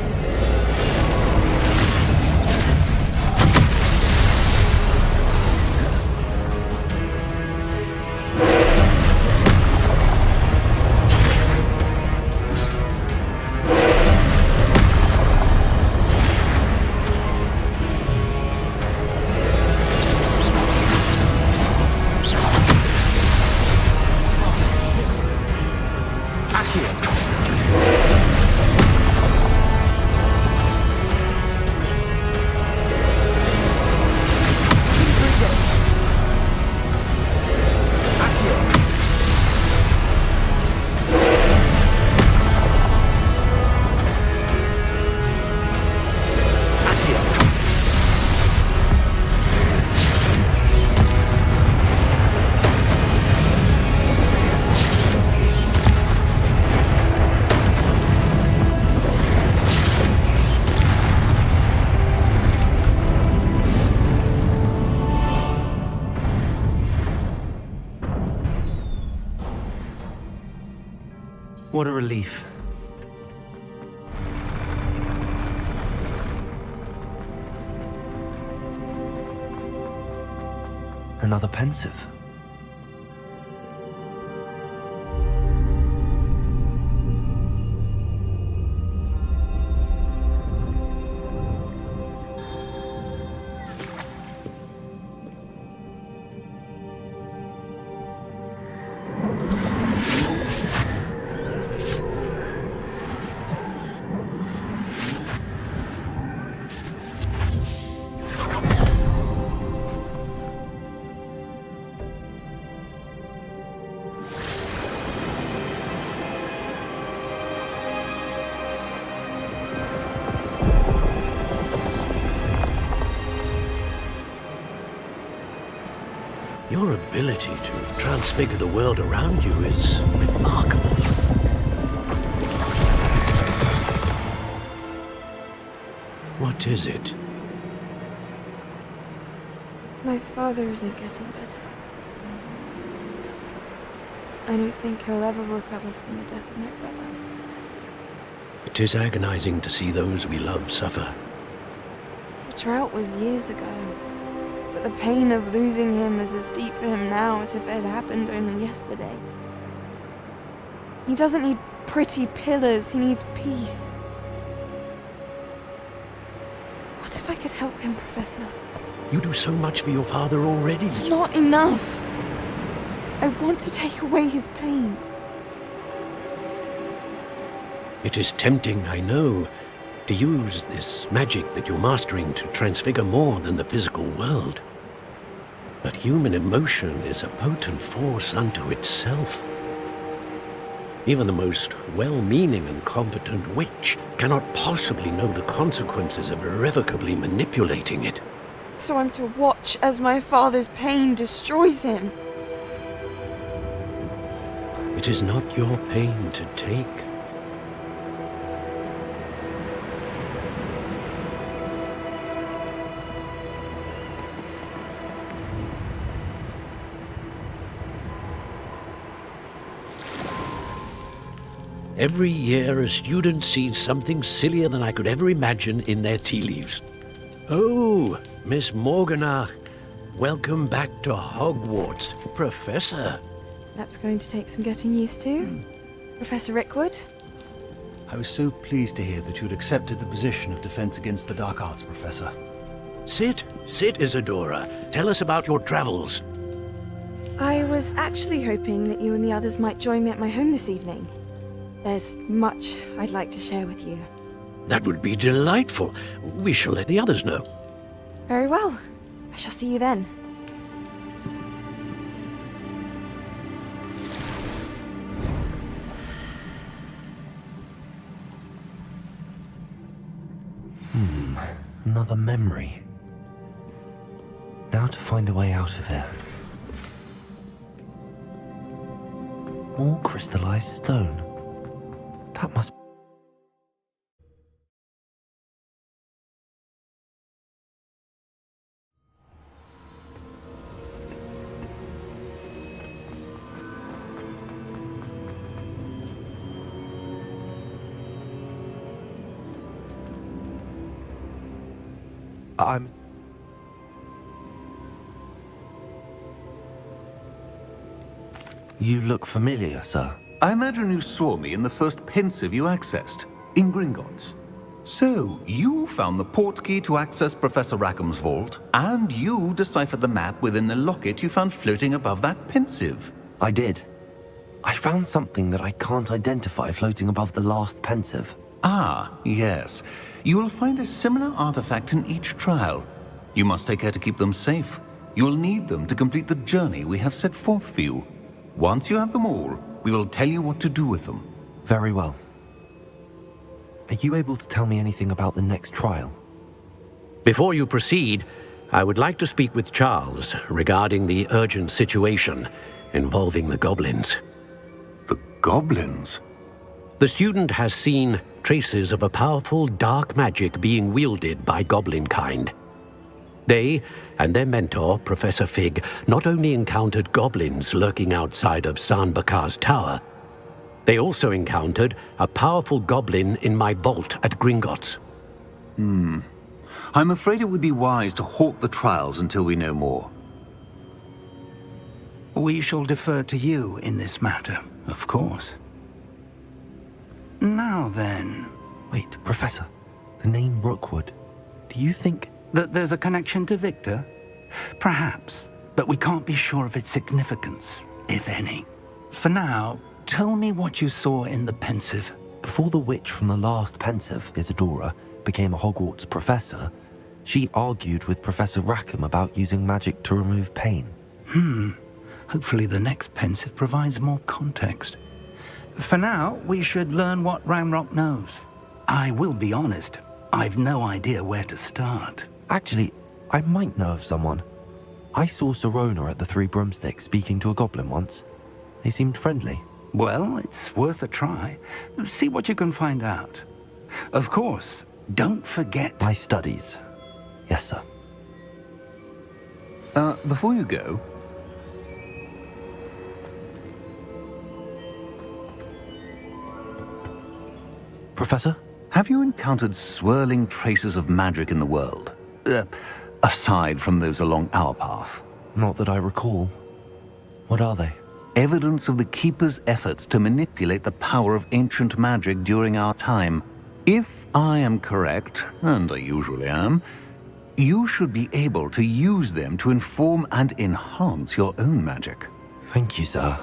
What a relief. Another pensive. Your ability to transfigure the world around you is remarkable. What is it? My father isn't getting better. I don't think he'll ever recover from the death of my brother. It is agonizing to see those we love suffer. The drought was years ago, but the pain of losing him is as deep for him now as if it had happened only yesterday. He doesn't need pretty pillars, he needs peace. What if I could help him, Professor? You do so much for your father already. It's not enough. I want to take away his pain. It is tempting, I know, to use this magic that you're mastering to transfigure more than the physical world. But human emotion is a potent force unto itself. Even the most well-meaning and competent witch cannot possibly know the consequences of irrevocably manipulating it. So I'm to watch as my father's pain destroys him. It is not your pain to take. Every year, a student sees something sillier than I could ever imagine in their tea leaves. Oh, Miss Morganach, welcome back to Hogwarts, Professor. That's going to take some getting used to. Professor Rickwood? I was so pleased to hear that you'd accepted the position of Defense Against the Dark Arts, Professor. Sit, Isadora. Tell us about your travels. I was actually hoping that you and the others might join me at my home this evening. There's much I'd like to share with you. That would be delightful. We shall let the others know. Very well. I shall see you then. Another memory. Now to find a way out of here. More crystallized stone. That must... You look familiar, sir. I imagine you saw me in the first pensive you accessed, in Gringotts. So, you found the portkey to access Professor Rackham's vault, and you deciphered the map within the locket you found floating above that pensive. I did. I found something that I can't identify floating above the last pensive. Ah, yes. You will find a similar artifact in each trial. You must take care to keep them safe. You will need them to complete the journey we have set forth for you. Once you have them all, we will tell you what to do with them. Very well. Are you able to tell me anything about the next trial? Before you proceed, I would like to speak with Charles regarding the urgent situation involving the goblins. The goblins? The student has seen traces of a powerful dark magic being wielded by goblin kind. They and their mentor, Professor Fig, not only encountered goblins lurking outside of San Bakar's tower, they also encountered a powerful goblin in my vault at Gringotts. I'm afraid it would be wise to halt the trials until we know more. We shall defer to you in this matter, of course. Now then... Wait, Professor. The name Rookwood. Do you think... that there's a connection to Victor? Perhaps, but we can't be sure of its significance, if any. For now, tell me what you saw in the pensive. Before the witch from the last pensive, Isadora, became a Hogwarts professor, she argued with Professor Rackham about using magic to remove pain. Hopefully the next pensive provides more context. For now, we should learn what Ranrock knows. I will be honest, I've no idea where to start. Actually, I might know of someone. I saw Sirona at the Three Broomsticks speaking to a goblin once. They seemed friendly. Well, it's worth a try. See what you can find out. Of course, don't forget... my studies. Yes, sir. Before you go... Professor? Have you encountered swirling traces of magic in the world? Aside from those along our path? Not that I recall. What are they? Evidence of the Keeper's efforts to manipulate the power of ancient magic during our time. If I am correct, and I usually am, you should be able to use them to inform and enhance your own magic. Thank you, sir.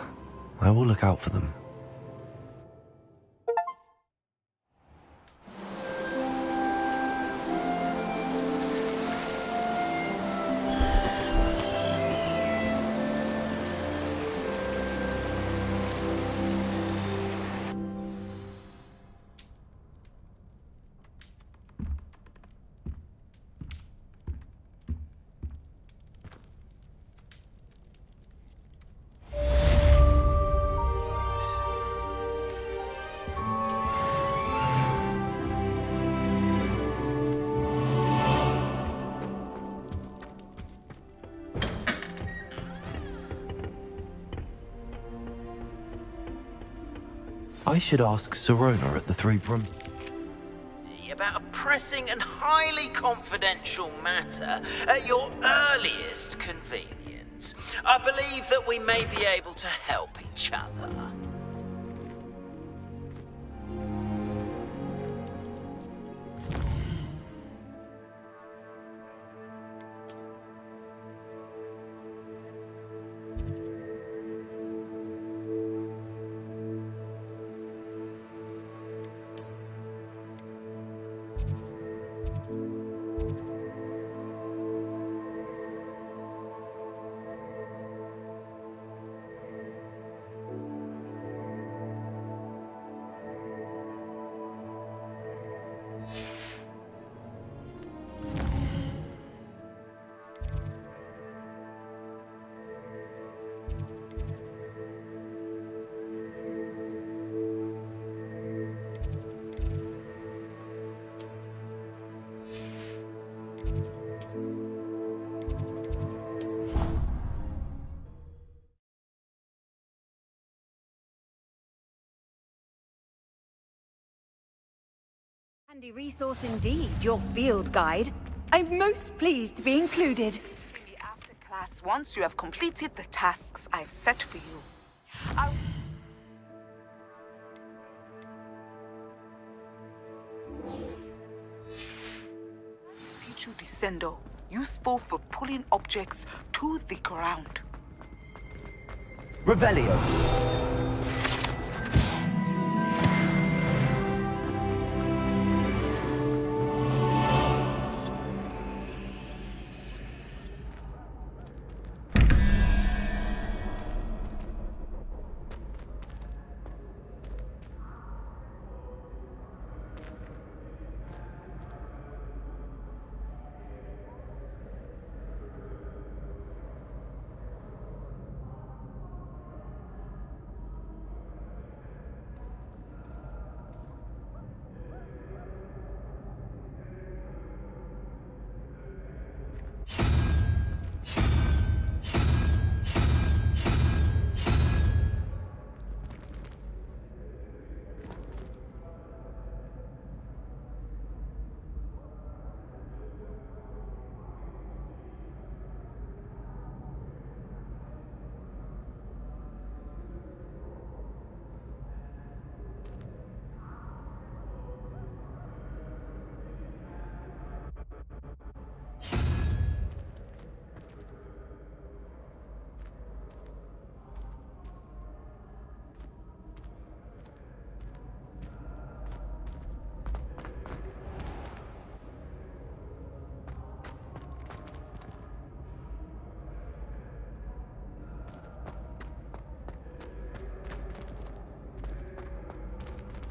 I will look out for them. I should ask Sirona at the Three Broom... about a pressing and highly confidential matter at your earliest convenience. I believe that we may be able to help each other. Handy resource indeed, your field guide. I'm most pleased to be included. Free after class once you have completed the tasks I've set for you. I'll teach you Descendo, useful for pulling objects to the ground. Revelio.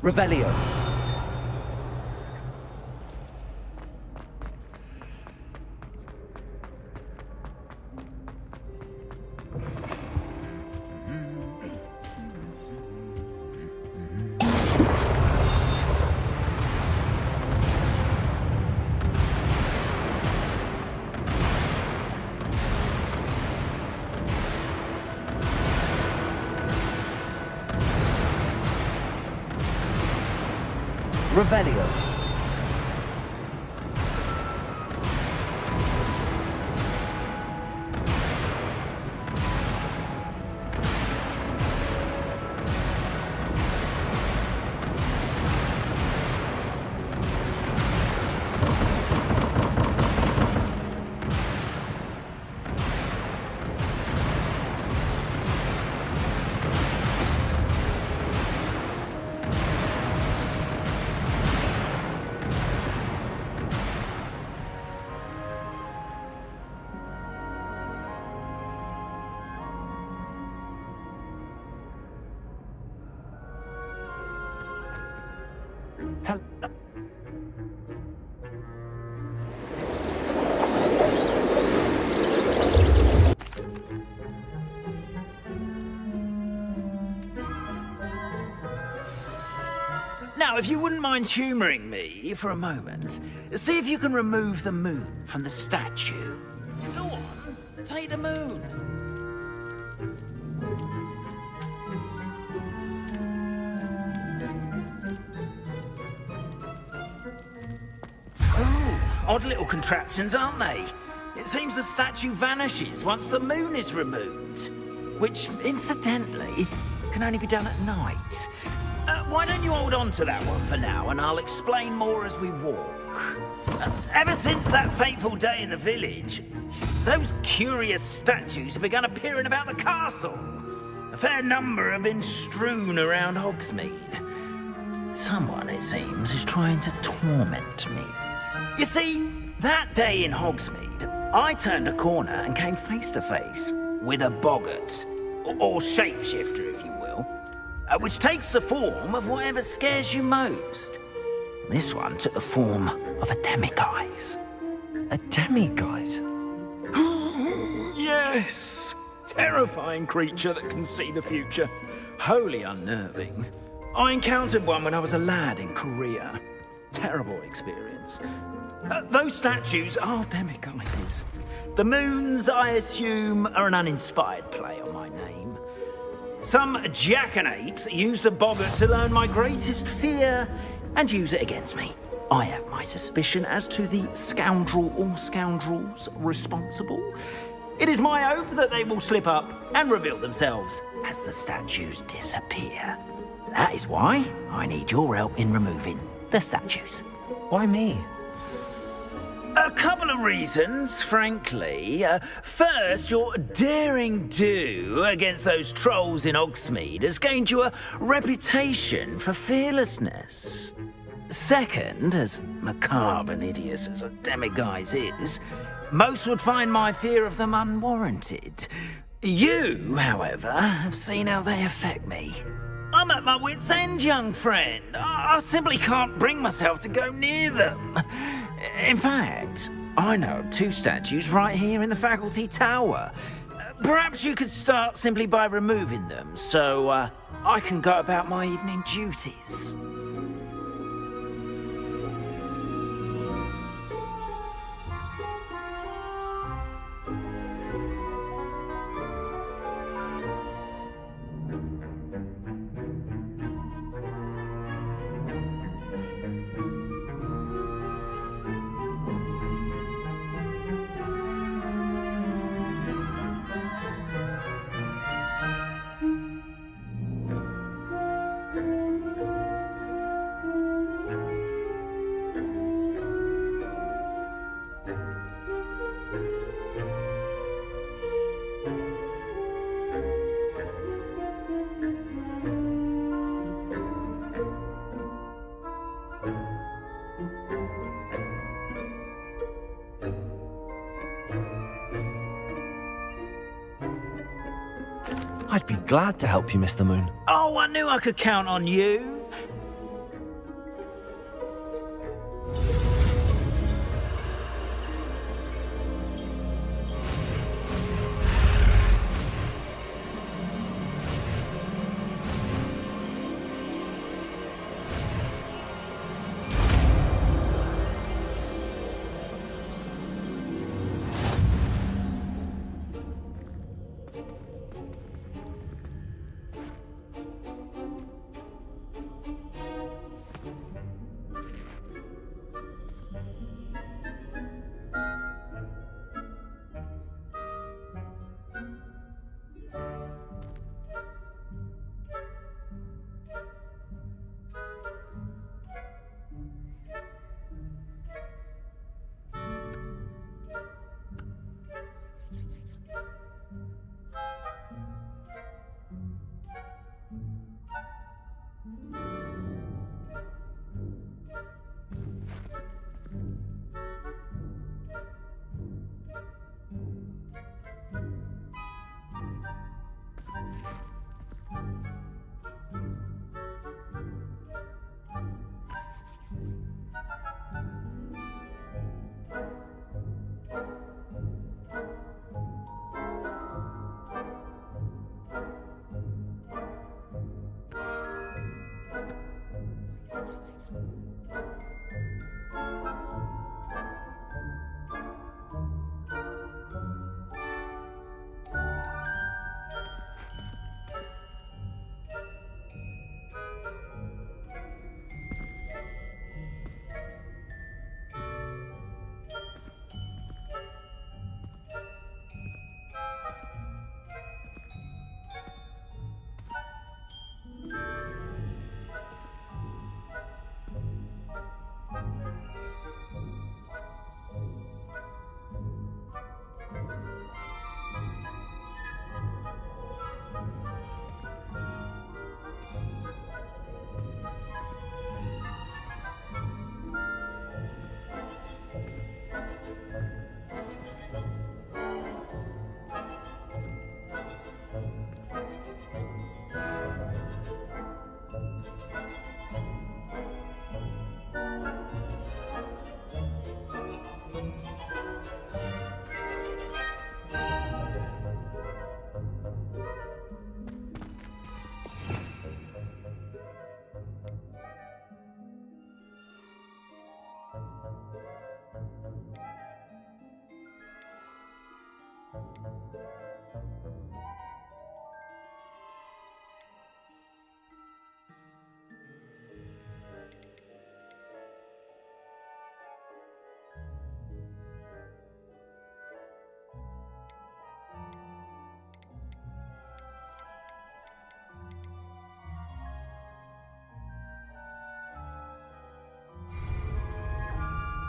Revelio. Revelio. Now, if you wouldn't mind humouring me for a moment, see if you can remove the moon from the statue. Go on, take the moon. Oh, odd little contraptions, aren't they? It seems the statue vanishes once the moon is removed, which, incidentally, can only be done at night. Why don't you hold on to that one for now, and I'll explain more as we walk. Ever since that fateful day in the village, those curious statues have begun appearing about the castle. A fair number have been strewn around Hogsmeade. Someone, it seems, is trying to torment me. You see, that day in Hogsmeade, I turned a corner and came face to face with a boggart, or shapeshifter, if you will. Which takes the form of whatever scares you most. This one took the form of a demiguise. A demiguise? Yes! Terrifying creature that can see the future. Wholly unnerving. I encountered one when I was a lad in Korea. Terrible experience. Those statues are demiguises. The moons, I assume, are an uninspired play on my name. Some jackanapes used a boggart to learn my greatest fear and use it against me. I have my suspicion as to the scoundrel or scoundrels responsible. It is my hope that they will slip up and reveal themselves as the statues disappear. That is why I need your help in removing the statues. Why me? A couple of reasons, frankly. First, your daring do against those trolls in Hogsmeade has gained you a reputation for fearlessness. Second, as macabre and hideous as a demiguise is, most would find my fear of them unwarranted. You, however, have seen how they affect me. I'm at my wit's end, young friend. I simply can't bring myself to go near them. In fact, I know of 2 statues right here in the faculty tower. Perhaps you could start simply by removing them, so I can go about my evening duties. I'd be glad to help you, Mr. Moon. Oh, I knew I could count on you.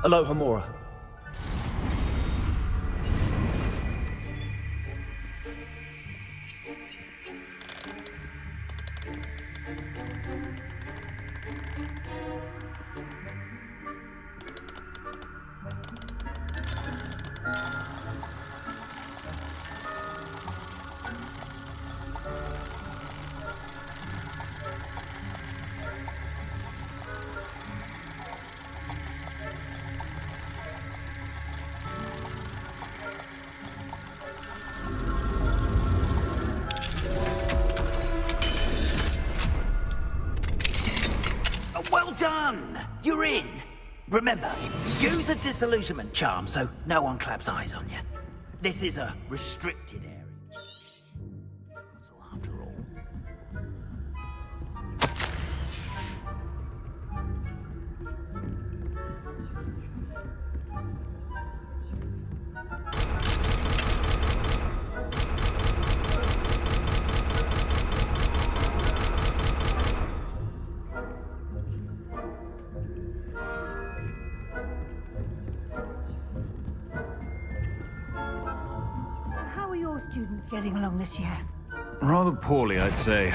Aloha, Mora. Well done! You're in! Remember, use a disillusionment charm so no one claps eyes on you. This is a restricted area. So after all... How are your students getting along this year? Rather poorly, I'd say.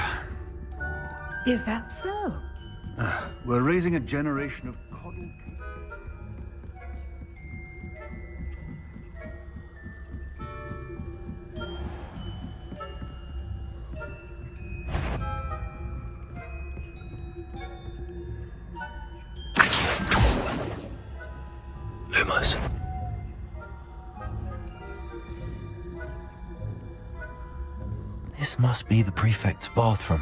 Is that so? We're raising a generation of coddled... Lumos. This must be the prefect's bathroom.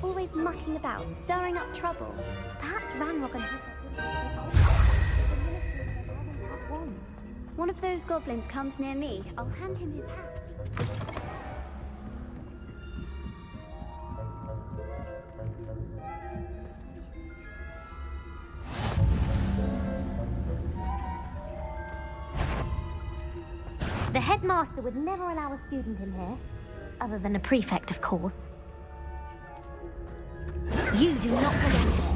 Always mucking about, stirring up trouble. Perhaps Ranrock and one of those goblins comes near me, I'll hand him his hat. The headmaster would never allow a student in here. Other than a prefect, of course. You do not belong here.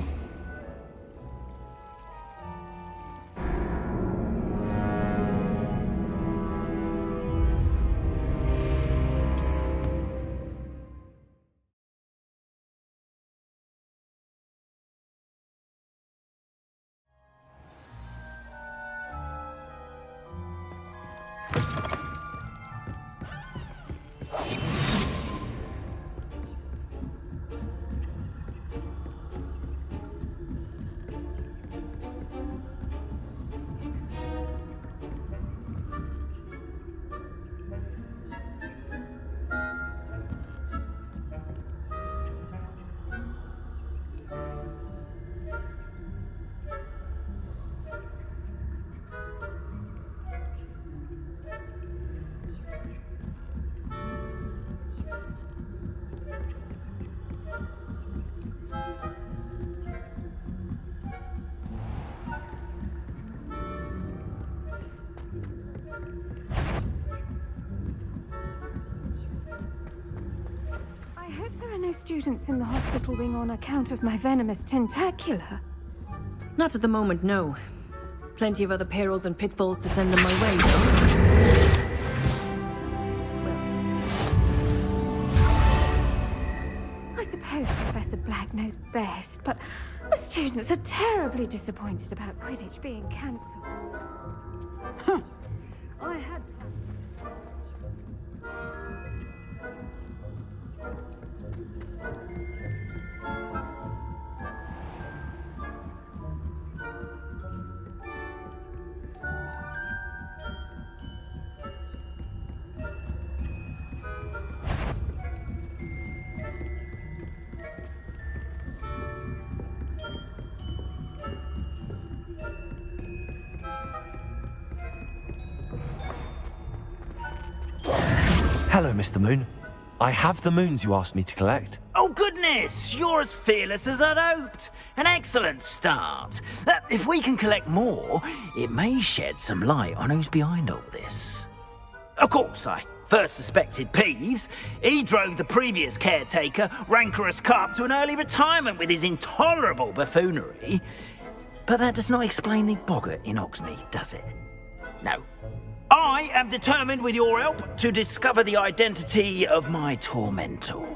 I hope there are no students in the hospital wing on account of my venomous tentacula. Not at the moment, no. Plenty of other perils and pitfalls to send them my way, though. I suppose Professor Black knows best, but the students are terribly disappointed about Quidditch being cancelled. Huh. I had... Hello, Mr. Moon. I have the moons you asked me to collect. Oh, goodness! You're as fearless as I'd hoped. An excellent start. If we can collect more, it may shed some light on who's behind all this. Of course, I first suspected Peeves. He drove the previous caretaker, Rancorous Carp, to an early retirement with his intolerable buffoonery. But that does not explain the boggart in Hogsmeade, does it? No. I am determined, with your help, to discover the identity of my tormentor.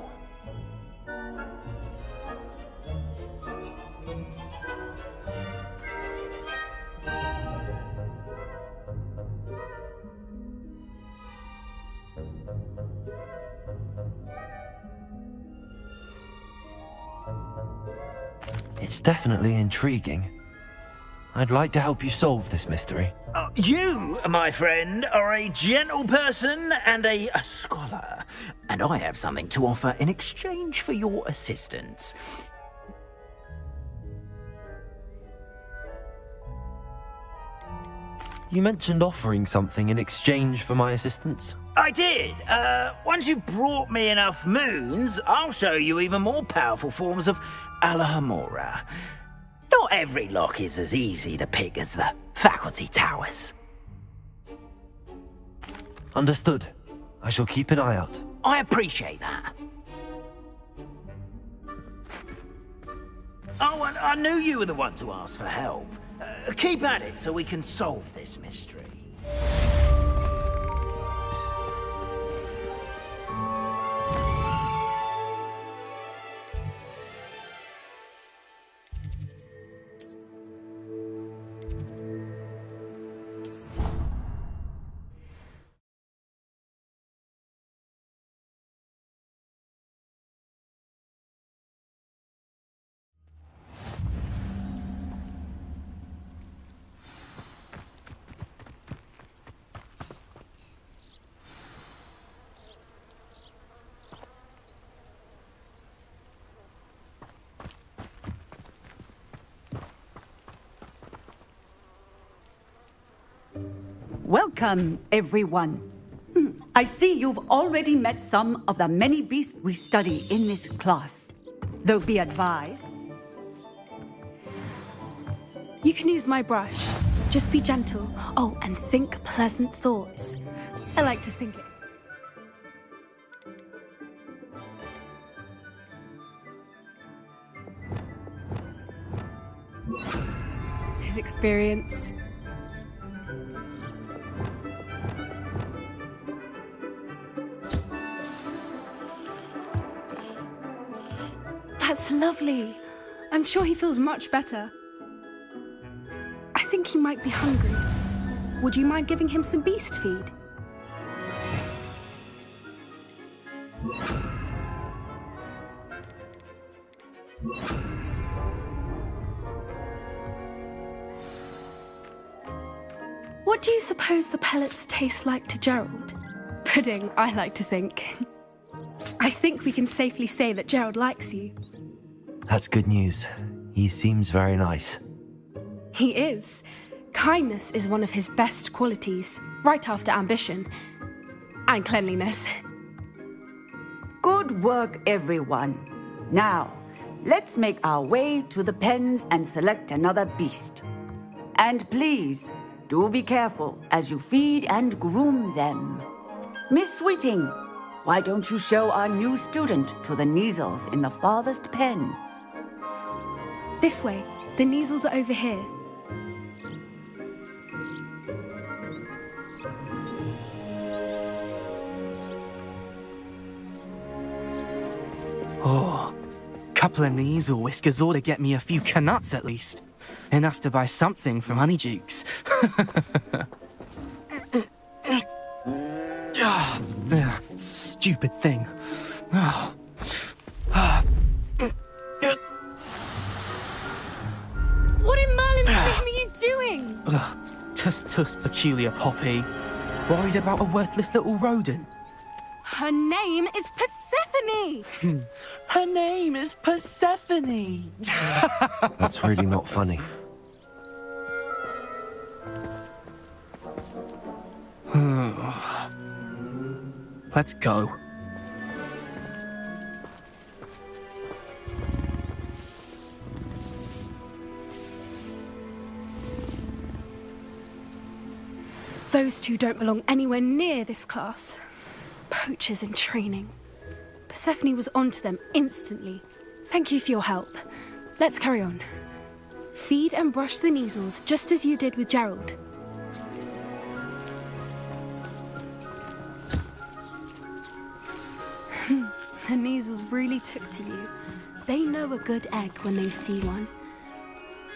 It's definitely intriguing. I'd like to help you solve this mystery. You, my friend, are a gentle person and a scholar, and I have something to offer in exchange for your assistance. You mentioned offering something in exchange for my assistance? I did. Once you've brought me enough moons, I'll show you even more powerful forms of Alahamora. Not every lock is as easy to pick as the faculty towers. Understood. I shall keep an eye out. I appreciate that. Oh, and I knew you were the one to ask for help. Keep at it so we can solve this mystery. Welcome, everyone. I see you've already met some of the many beasts we study in this class. Though be advised... You can use my brush. Just be gentle. Oh, and think pleasant thoughts. I like to think it. His experience. That's lovely. I'm sure he feels much better. I think he might be hungry. Would you mind giving him some beast feed? What do you suppose the pellets taste like to Gerald? Pudding, I like to think. I think we can safely say that Gerald likes you. That's good news. He seems very nice. He is. Kindness is one of his best qualities, right after ambition. And cleanliness. Good work, everyone. Now, let's make our way to the pens and select another beast. And please, do be careful as you feed and groom them. Miss Sweeting, why don't you show our new student to the Neasels in the farthest pen? This way. The Neasels are over here. Oh, couple of Neasel whiskers ought to get me a few canuts at least. Enough to buy something from Honeydukes. Stupid thing. What in Merlin's name are you doing? Tuss, peculiar Poppy. Worried about a worthless little rodent. Her name is Persephone! Her name is Persephone! That's really not funny. Let's go. Those two don't belong anywhere near this class. Poachers in training. Persephone was onto them instantly. Thank you for your help. Let's carry on. Feed and brush the Neasels just as you did with Gerald. The Neasels really took to you. They know a good egg when they see one.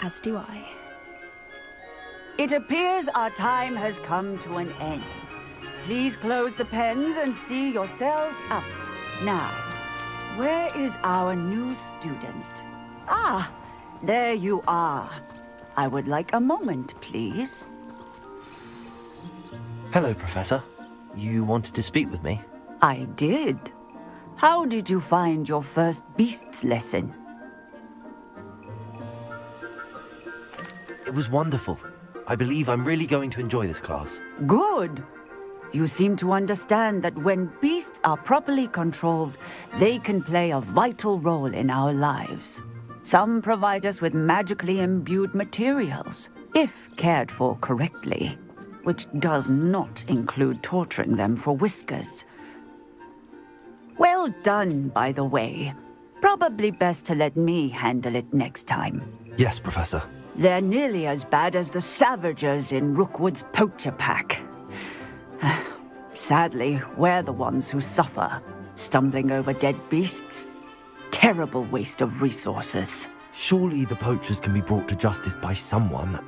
As do I. It appears our time has come to an end. Please close the pens and see yourselves out. Now, where is our new student? Ah, there you are. I would like a moment, please. Hello, Professor. You wanted to speak with me? I did. How did you find your first beasts lesson? It was wonderful. I believe I'm really going to enjoy this class. Good. You seem to understand that when beasts are properly controlled, they can play a vital role in our lives. Some provide us with magically imbued materials, if cared for correctly, which does not include torturing them for whiskers. Well done, by the way. Probably best to let me handle it next time. Yes, Professor. They're nearly as bad as the Savagers in Rookwood's poacher pack. Sadly, we're the ones who suffer, stumbling over dead beasts. Terrible waste of resources. Surely the poachers can be brought to justice by someone.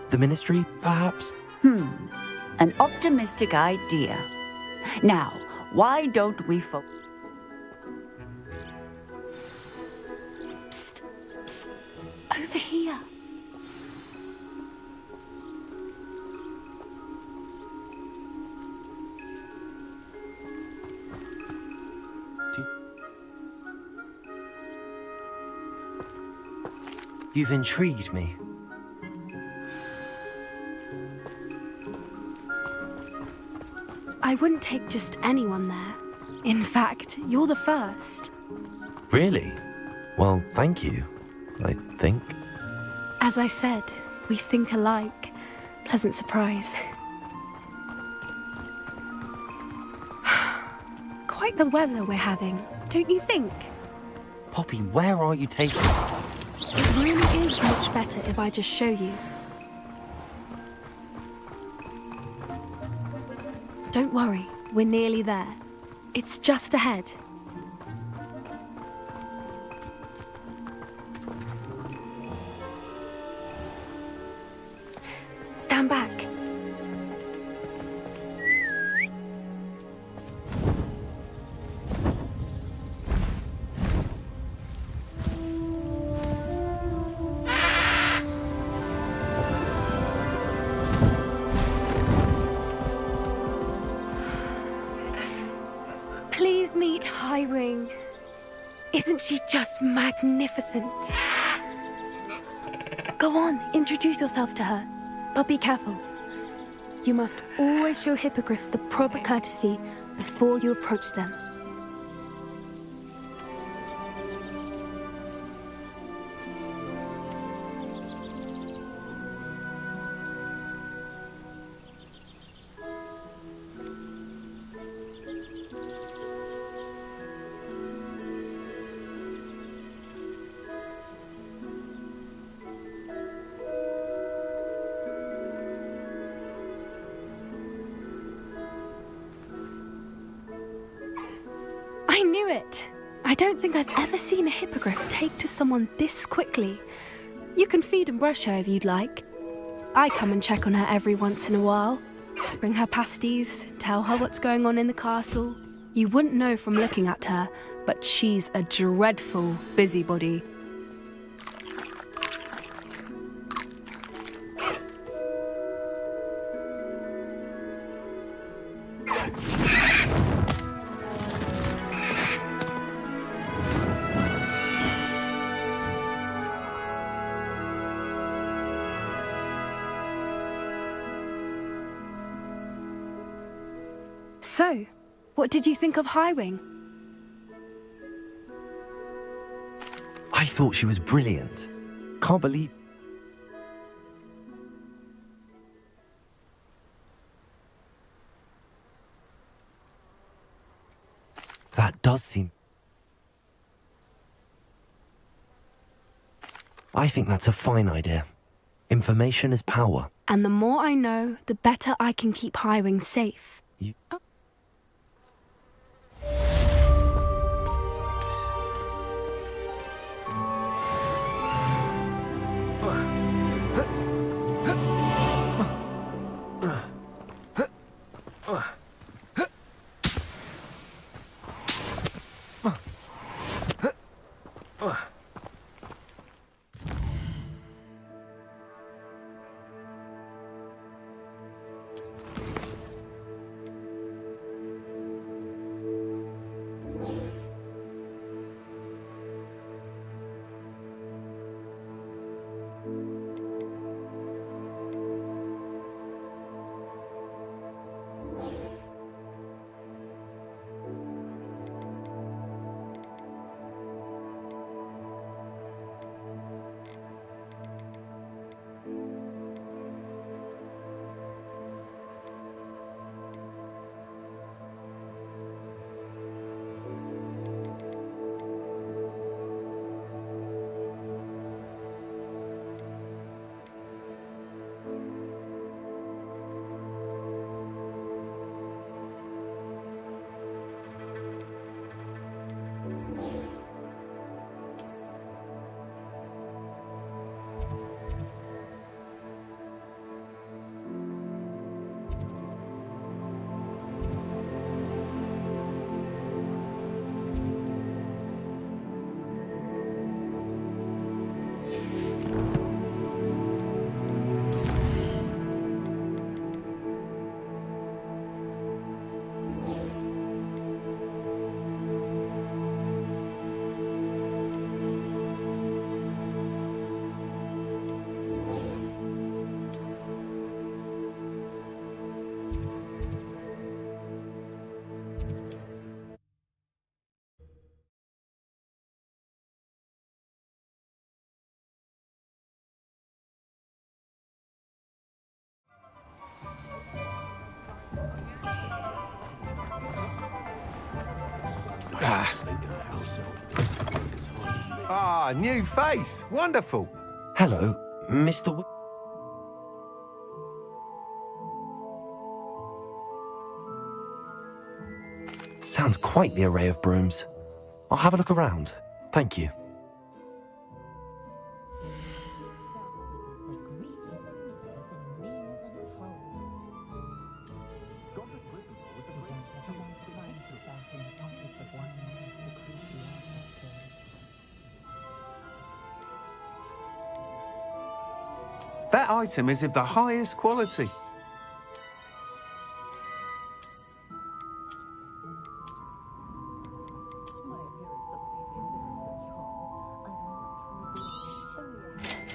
The Ministry, perhaps? An optimistic idea. Now, why don't we focus? Psst, psst. Over here. You've intrigued me. I wouldn't take just anyone there. In fact, you're the first. Really? Well, thank you, I think. As I said, we think alike. Pleasant surprise. Quite the weather we're having, don't you think? Poppy, where are you taking me? It really is much better if I just show you. Don't worry, we're nearly there. It's just ahead. Stand back. Please meet Highwing. Isn't she just magnificent? Go on, introduce yourself to her. But be careful. You must always show hippogriffs the proper courtesy before you approach them. I knew it! I don't think I've ever seen a hippogriff take to someone this quickly. You can feed and brush her if you'd like. I come and check on her every once in a while. Bring her pasties, tell her what's going on in the castle. You wouldn't know from looking at her, but she's a dreadful busybody. So, What did you think of Highwing? I thought she was brilliant. Can't believe... That does seem... I think that's a fine idea. Information is power. And the more I know, the better I can keep Highwing safe. Ah, new face. Wonderful. Hello, Mr. Sounds quite the array of brooms. I'll have a look around. Thank you. That item is of the highest quality.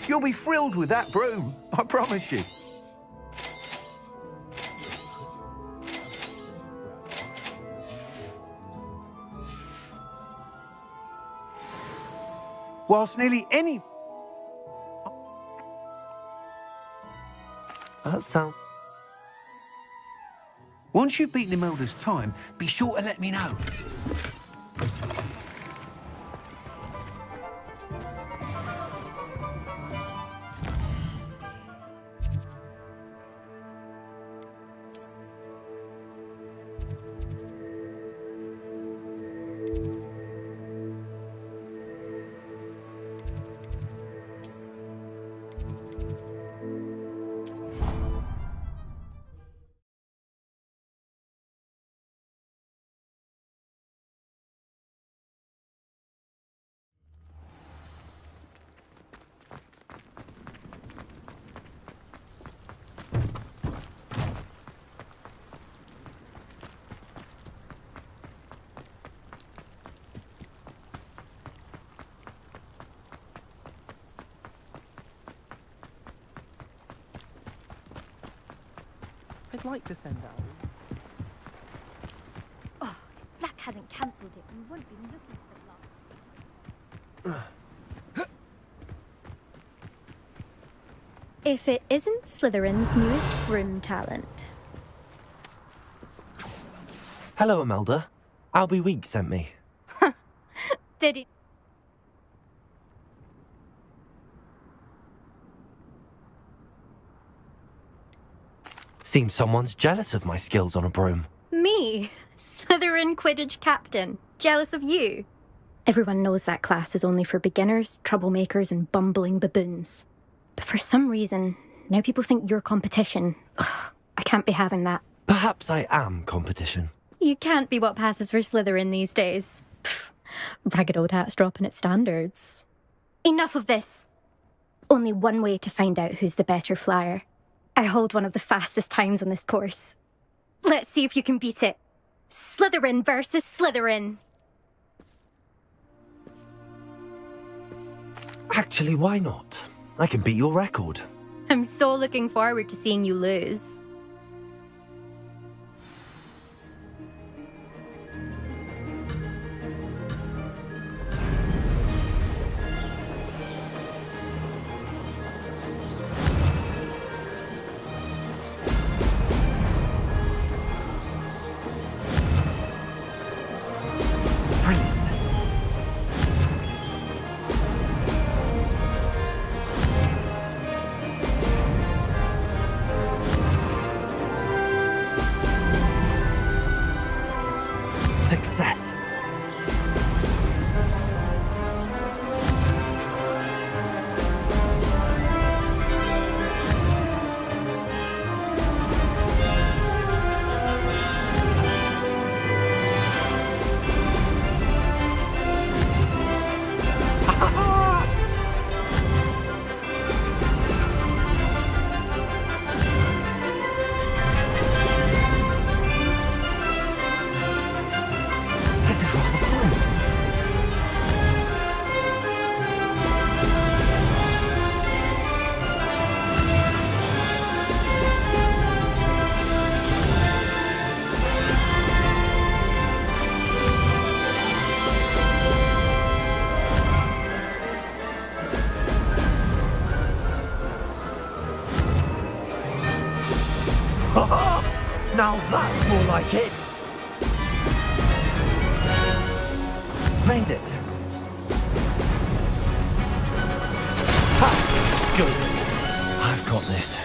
You'll be thrilled with that broom, I promise you. Whilst nearly any... That sounds... Once you've beaten Imelda's time, be sure to let me know. I'd like to send out. hadn't cancelled it, we wouldn't be looking for the If it isn't Slytherin's newest broom talent. Hello, Imelda. Albie Weeks sent me. Did he? Seems someone's jealous of my skills on a broom. Me? Slytherin Quidditch captain. Jealous of you? Everyone knows that class is only for beginners, troublemakers, and bumbling baboons. But for some reason, now people think you're competition. Ugh, I can't be having that. Perhaps I am competition. You can't be what passes for Slytherin these days. Pfft, ragged old hat's dropping its standards. Enough of this. Only one way to find out who's the better flyer. I hold one of the fastest times on this course. Let's see if you can beat it. Slytherin versus Slytherin. Actually, why not? I can beat your record. I'm so looking forward to seeing you lose. Success. This is rather fun. Now that's more like it. Made it. Ha! Good. I've got this.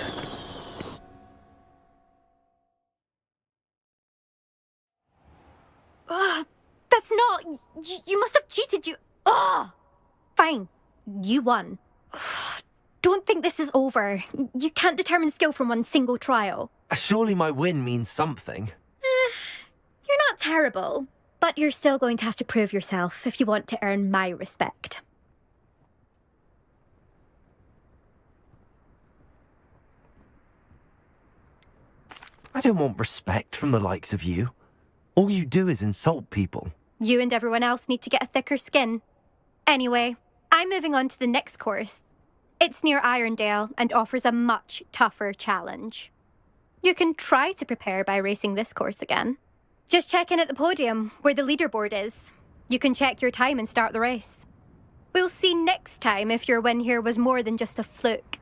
Ugh, that's not... You must have cheated, you... Ugh! Fine. You won. Ugh, don't think this is over. You can't determine skill from one single trial. Surely my win means something. You're not terrible, but you're still going to have to prove yourself if you want to earn my respect. I don't want respect from the likes of you. All you do is insult people. You and everyone else need to get a thicker skin. Anyway, I'm moving on to the next course. It's near Irondale and offers a much tougher challenge. You can try to prepare by racing this course again. Just check in at the podium, where the leaderboard is. You can check your time and start the race. We'll see next time if your win here was more than just a fluke.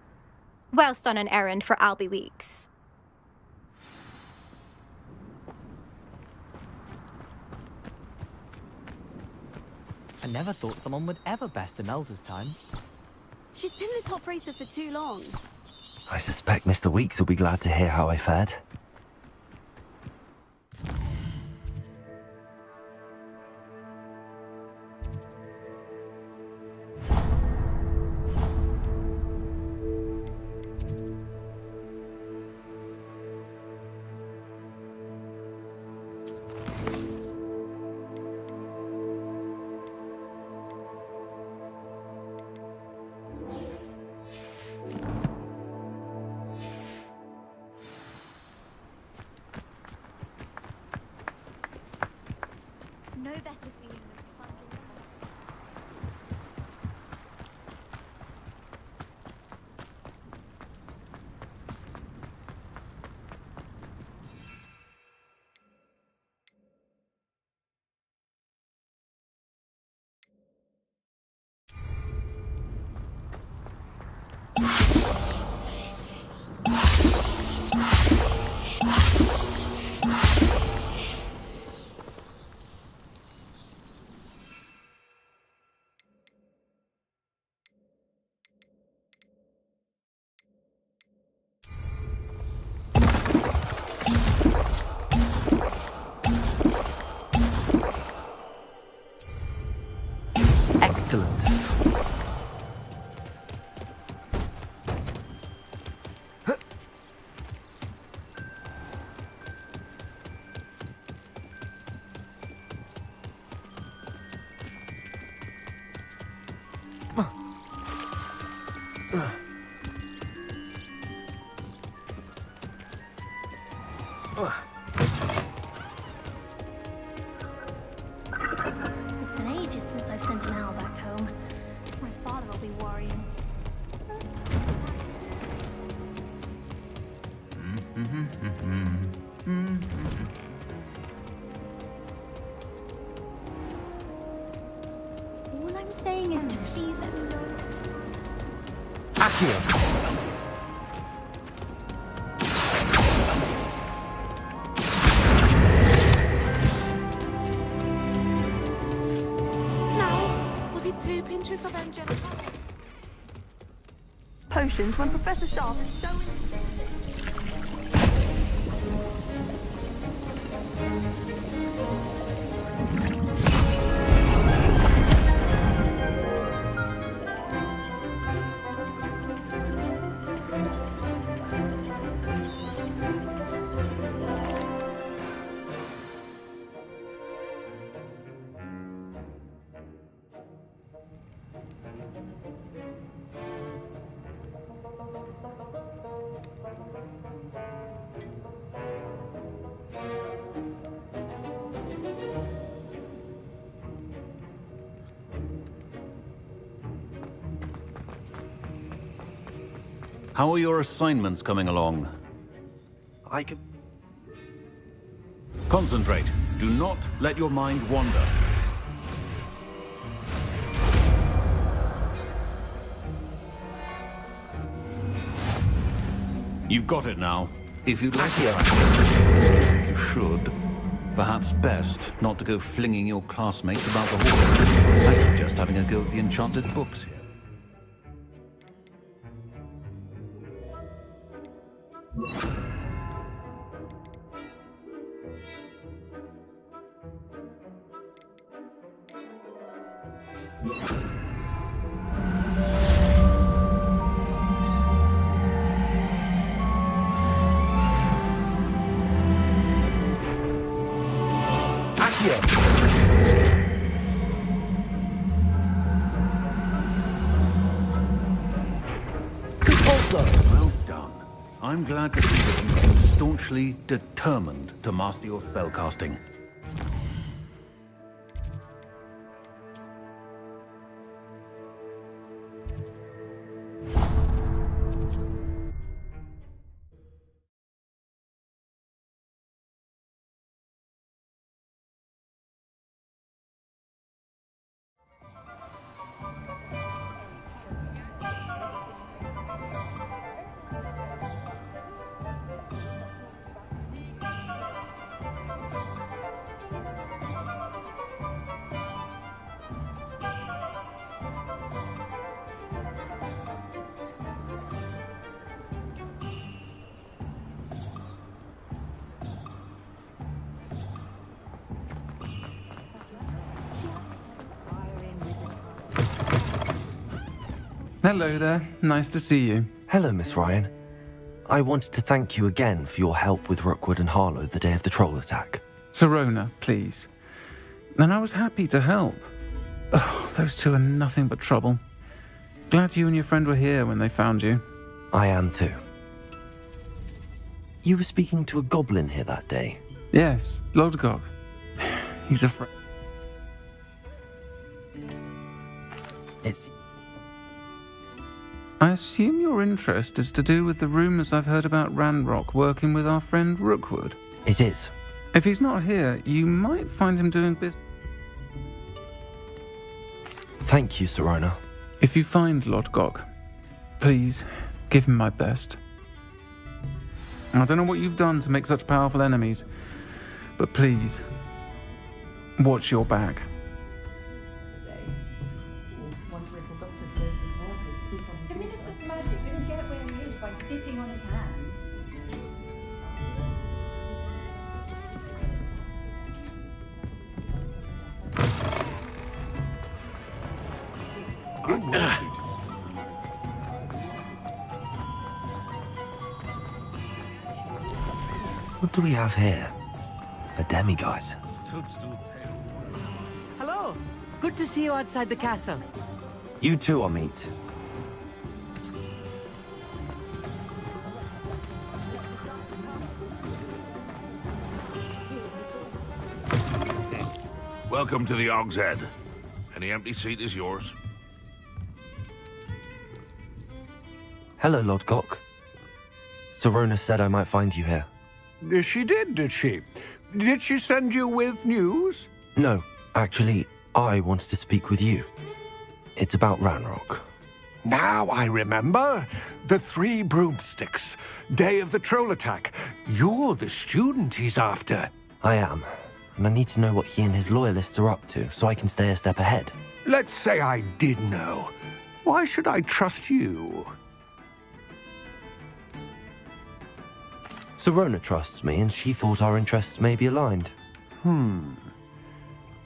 Whilst on an errand for Albie Weeks. I never thought someone would ever best Imelda's time. She's been the top racer for too long. I suspect Mr. Weeks will be glad to hear how I fared. No better feeling. Excellent. It's been ages since I've sent an owl back home. My father will be worrying. All I'm saying is to please let me know. Accio! Was it 2 pinches of angelica? Potions when Professor Sharp is so... How are your assignments coming along? I can... Concentrate. Do not let your mind wander. You've got it now. If you'd like to I think you should. Perhaps best not to go flinging your classmates about the halls. I suggest having a go at the enchanted books here. Well done. I'm glad to see that you are staunchly determined to master your spellcasting. Hello there. Nice to see you. Hello, Miss Ryan. I wanted to thank you again for your help with Rookwood and Harlow the day of the troll attack. Sirona, please. And I was happy to help. Oh, those two are nothing but trouble. Glad you and your friend were here when they found you. I am too. You were speaking to a goblin here that day? Yes, Lodgok. He's a friend. I assume your interest is to do with the rumors I've heard about Ranrock working with our friend Rookwood. It is. If he's not here, you might find him doing business. Thank you, Sirona. If you find Lodgok, please give him my best. I don't know what you've done to make such powerful enemies, but please, watch your back. The Minister of Magic didn't get where he is by sitting on his hands. What do we have here? A demiguise. Hello. Good to see you outside the castle. You too, Amit. Welcome to the Og's Head. Any empty seat is yours. Hello, Lord Gok. Sirona said I might find you here. She did she? Did she send you with news? No, actually, I wanted to speak with you. It's about Ranrock. Now I remember. The 3 broomsticks. Day of the troll attack. You're the student he's after. I am. And I need to know what he and his loyalists are up to, so I can stay a step ahead. Let's say I did know. Why should I trust you? Sirona trusts me, and she thought our interests may be aligned.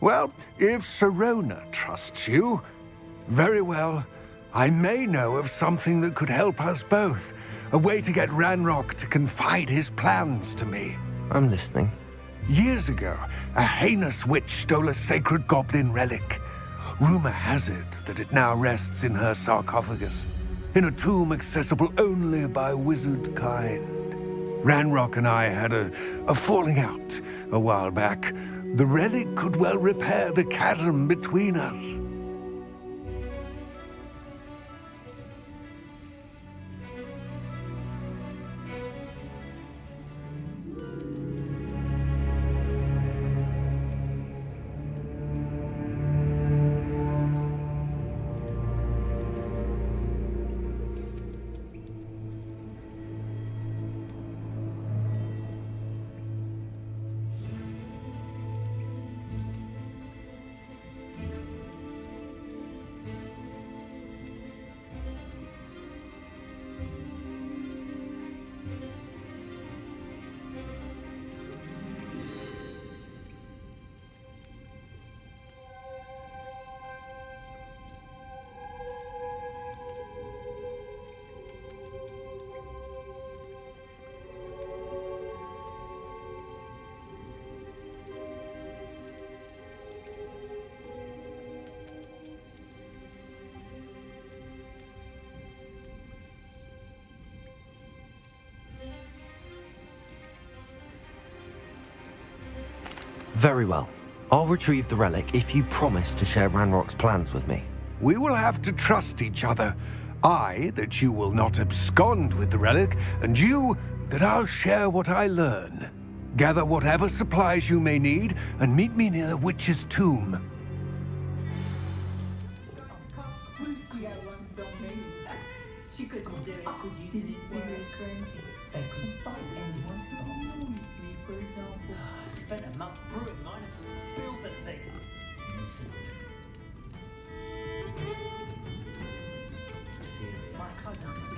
Well, if Sirona trusts you, very well. I may know of something that could help us both. A way to get Ranrock to confide his plans to me. I'm listening. Years ago, a heinous witch stole a sacred goblin relic. Rumor has it that it now rests in her sarcophagus, in a tomb accessible only by wizard kind. Ranrock and I had a falling out a while back. The relic could well repair the chasm between us. Very well. I'll retrieve the relic if you promise to share Ranrock's plans with me. We will have to trust each other. I, that you will not abscond with the relic, and you, that I'll share what I learn. Gather whatever supplies you may need, and meet me near the witch's tomb. She couldn't do it, could you? Did it very cranky. They couldn't find anyone to use me, for example. Spent a month brewing mine and spilled the thing. Nuisance. My cousin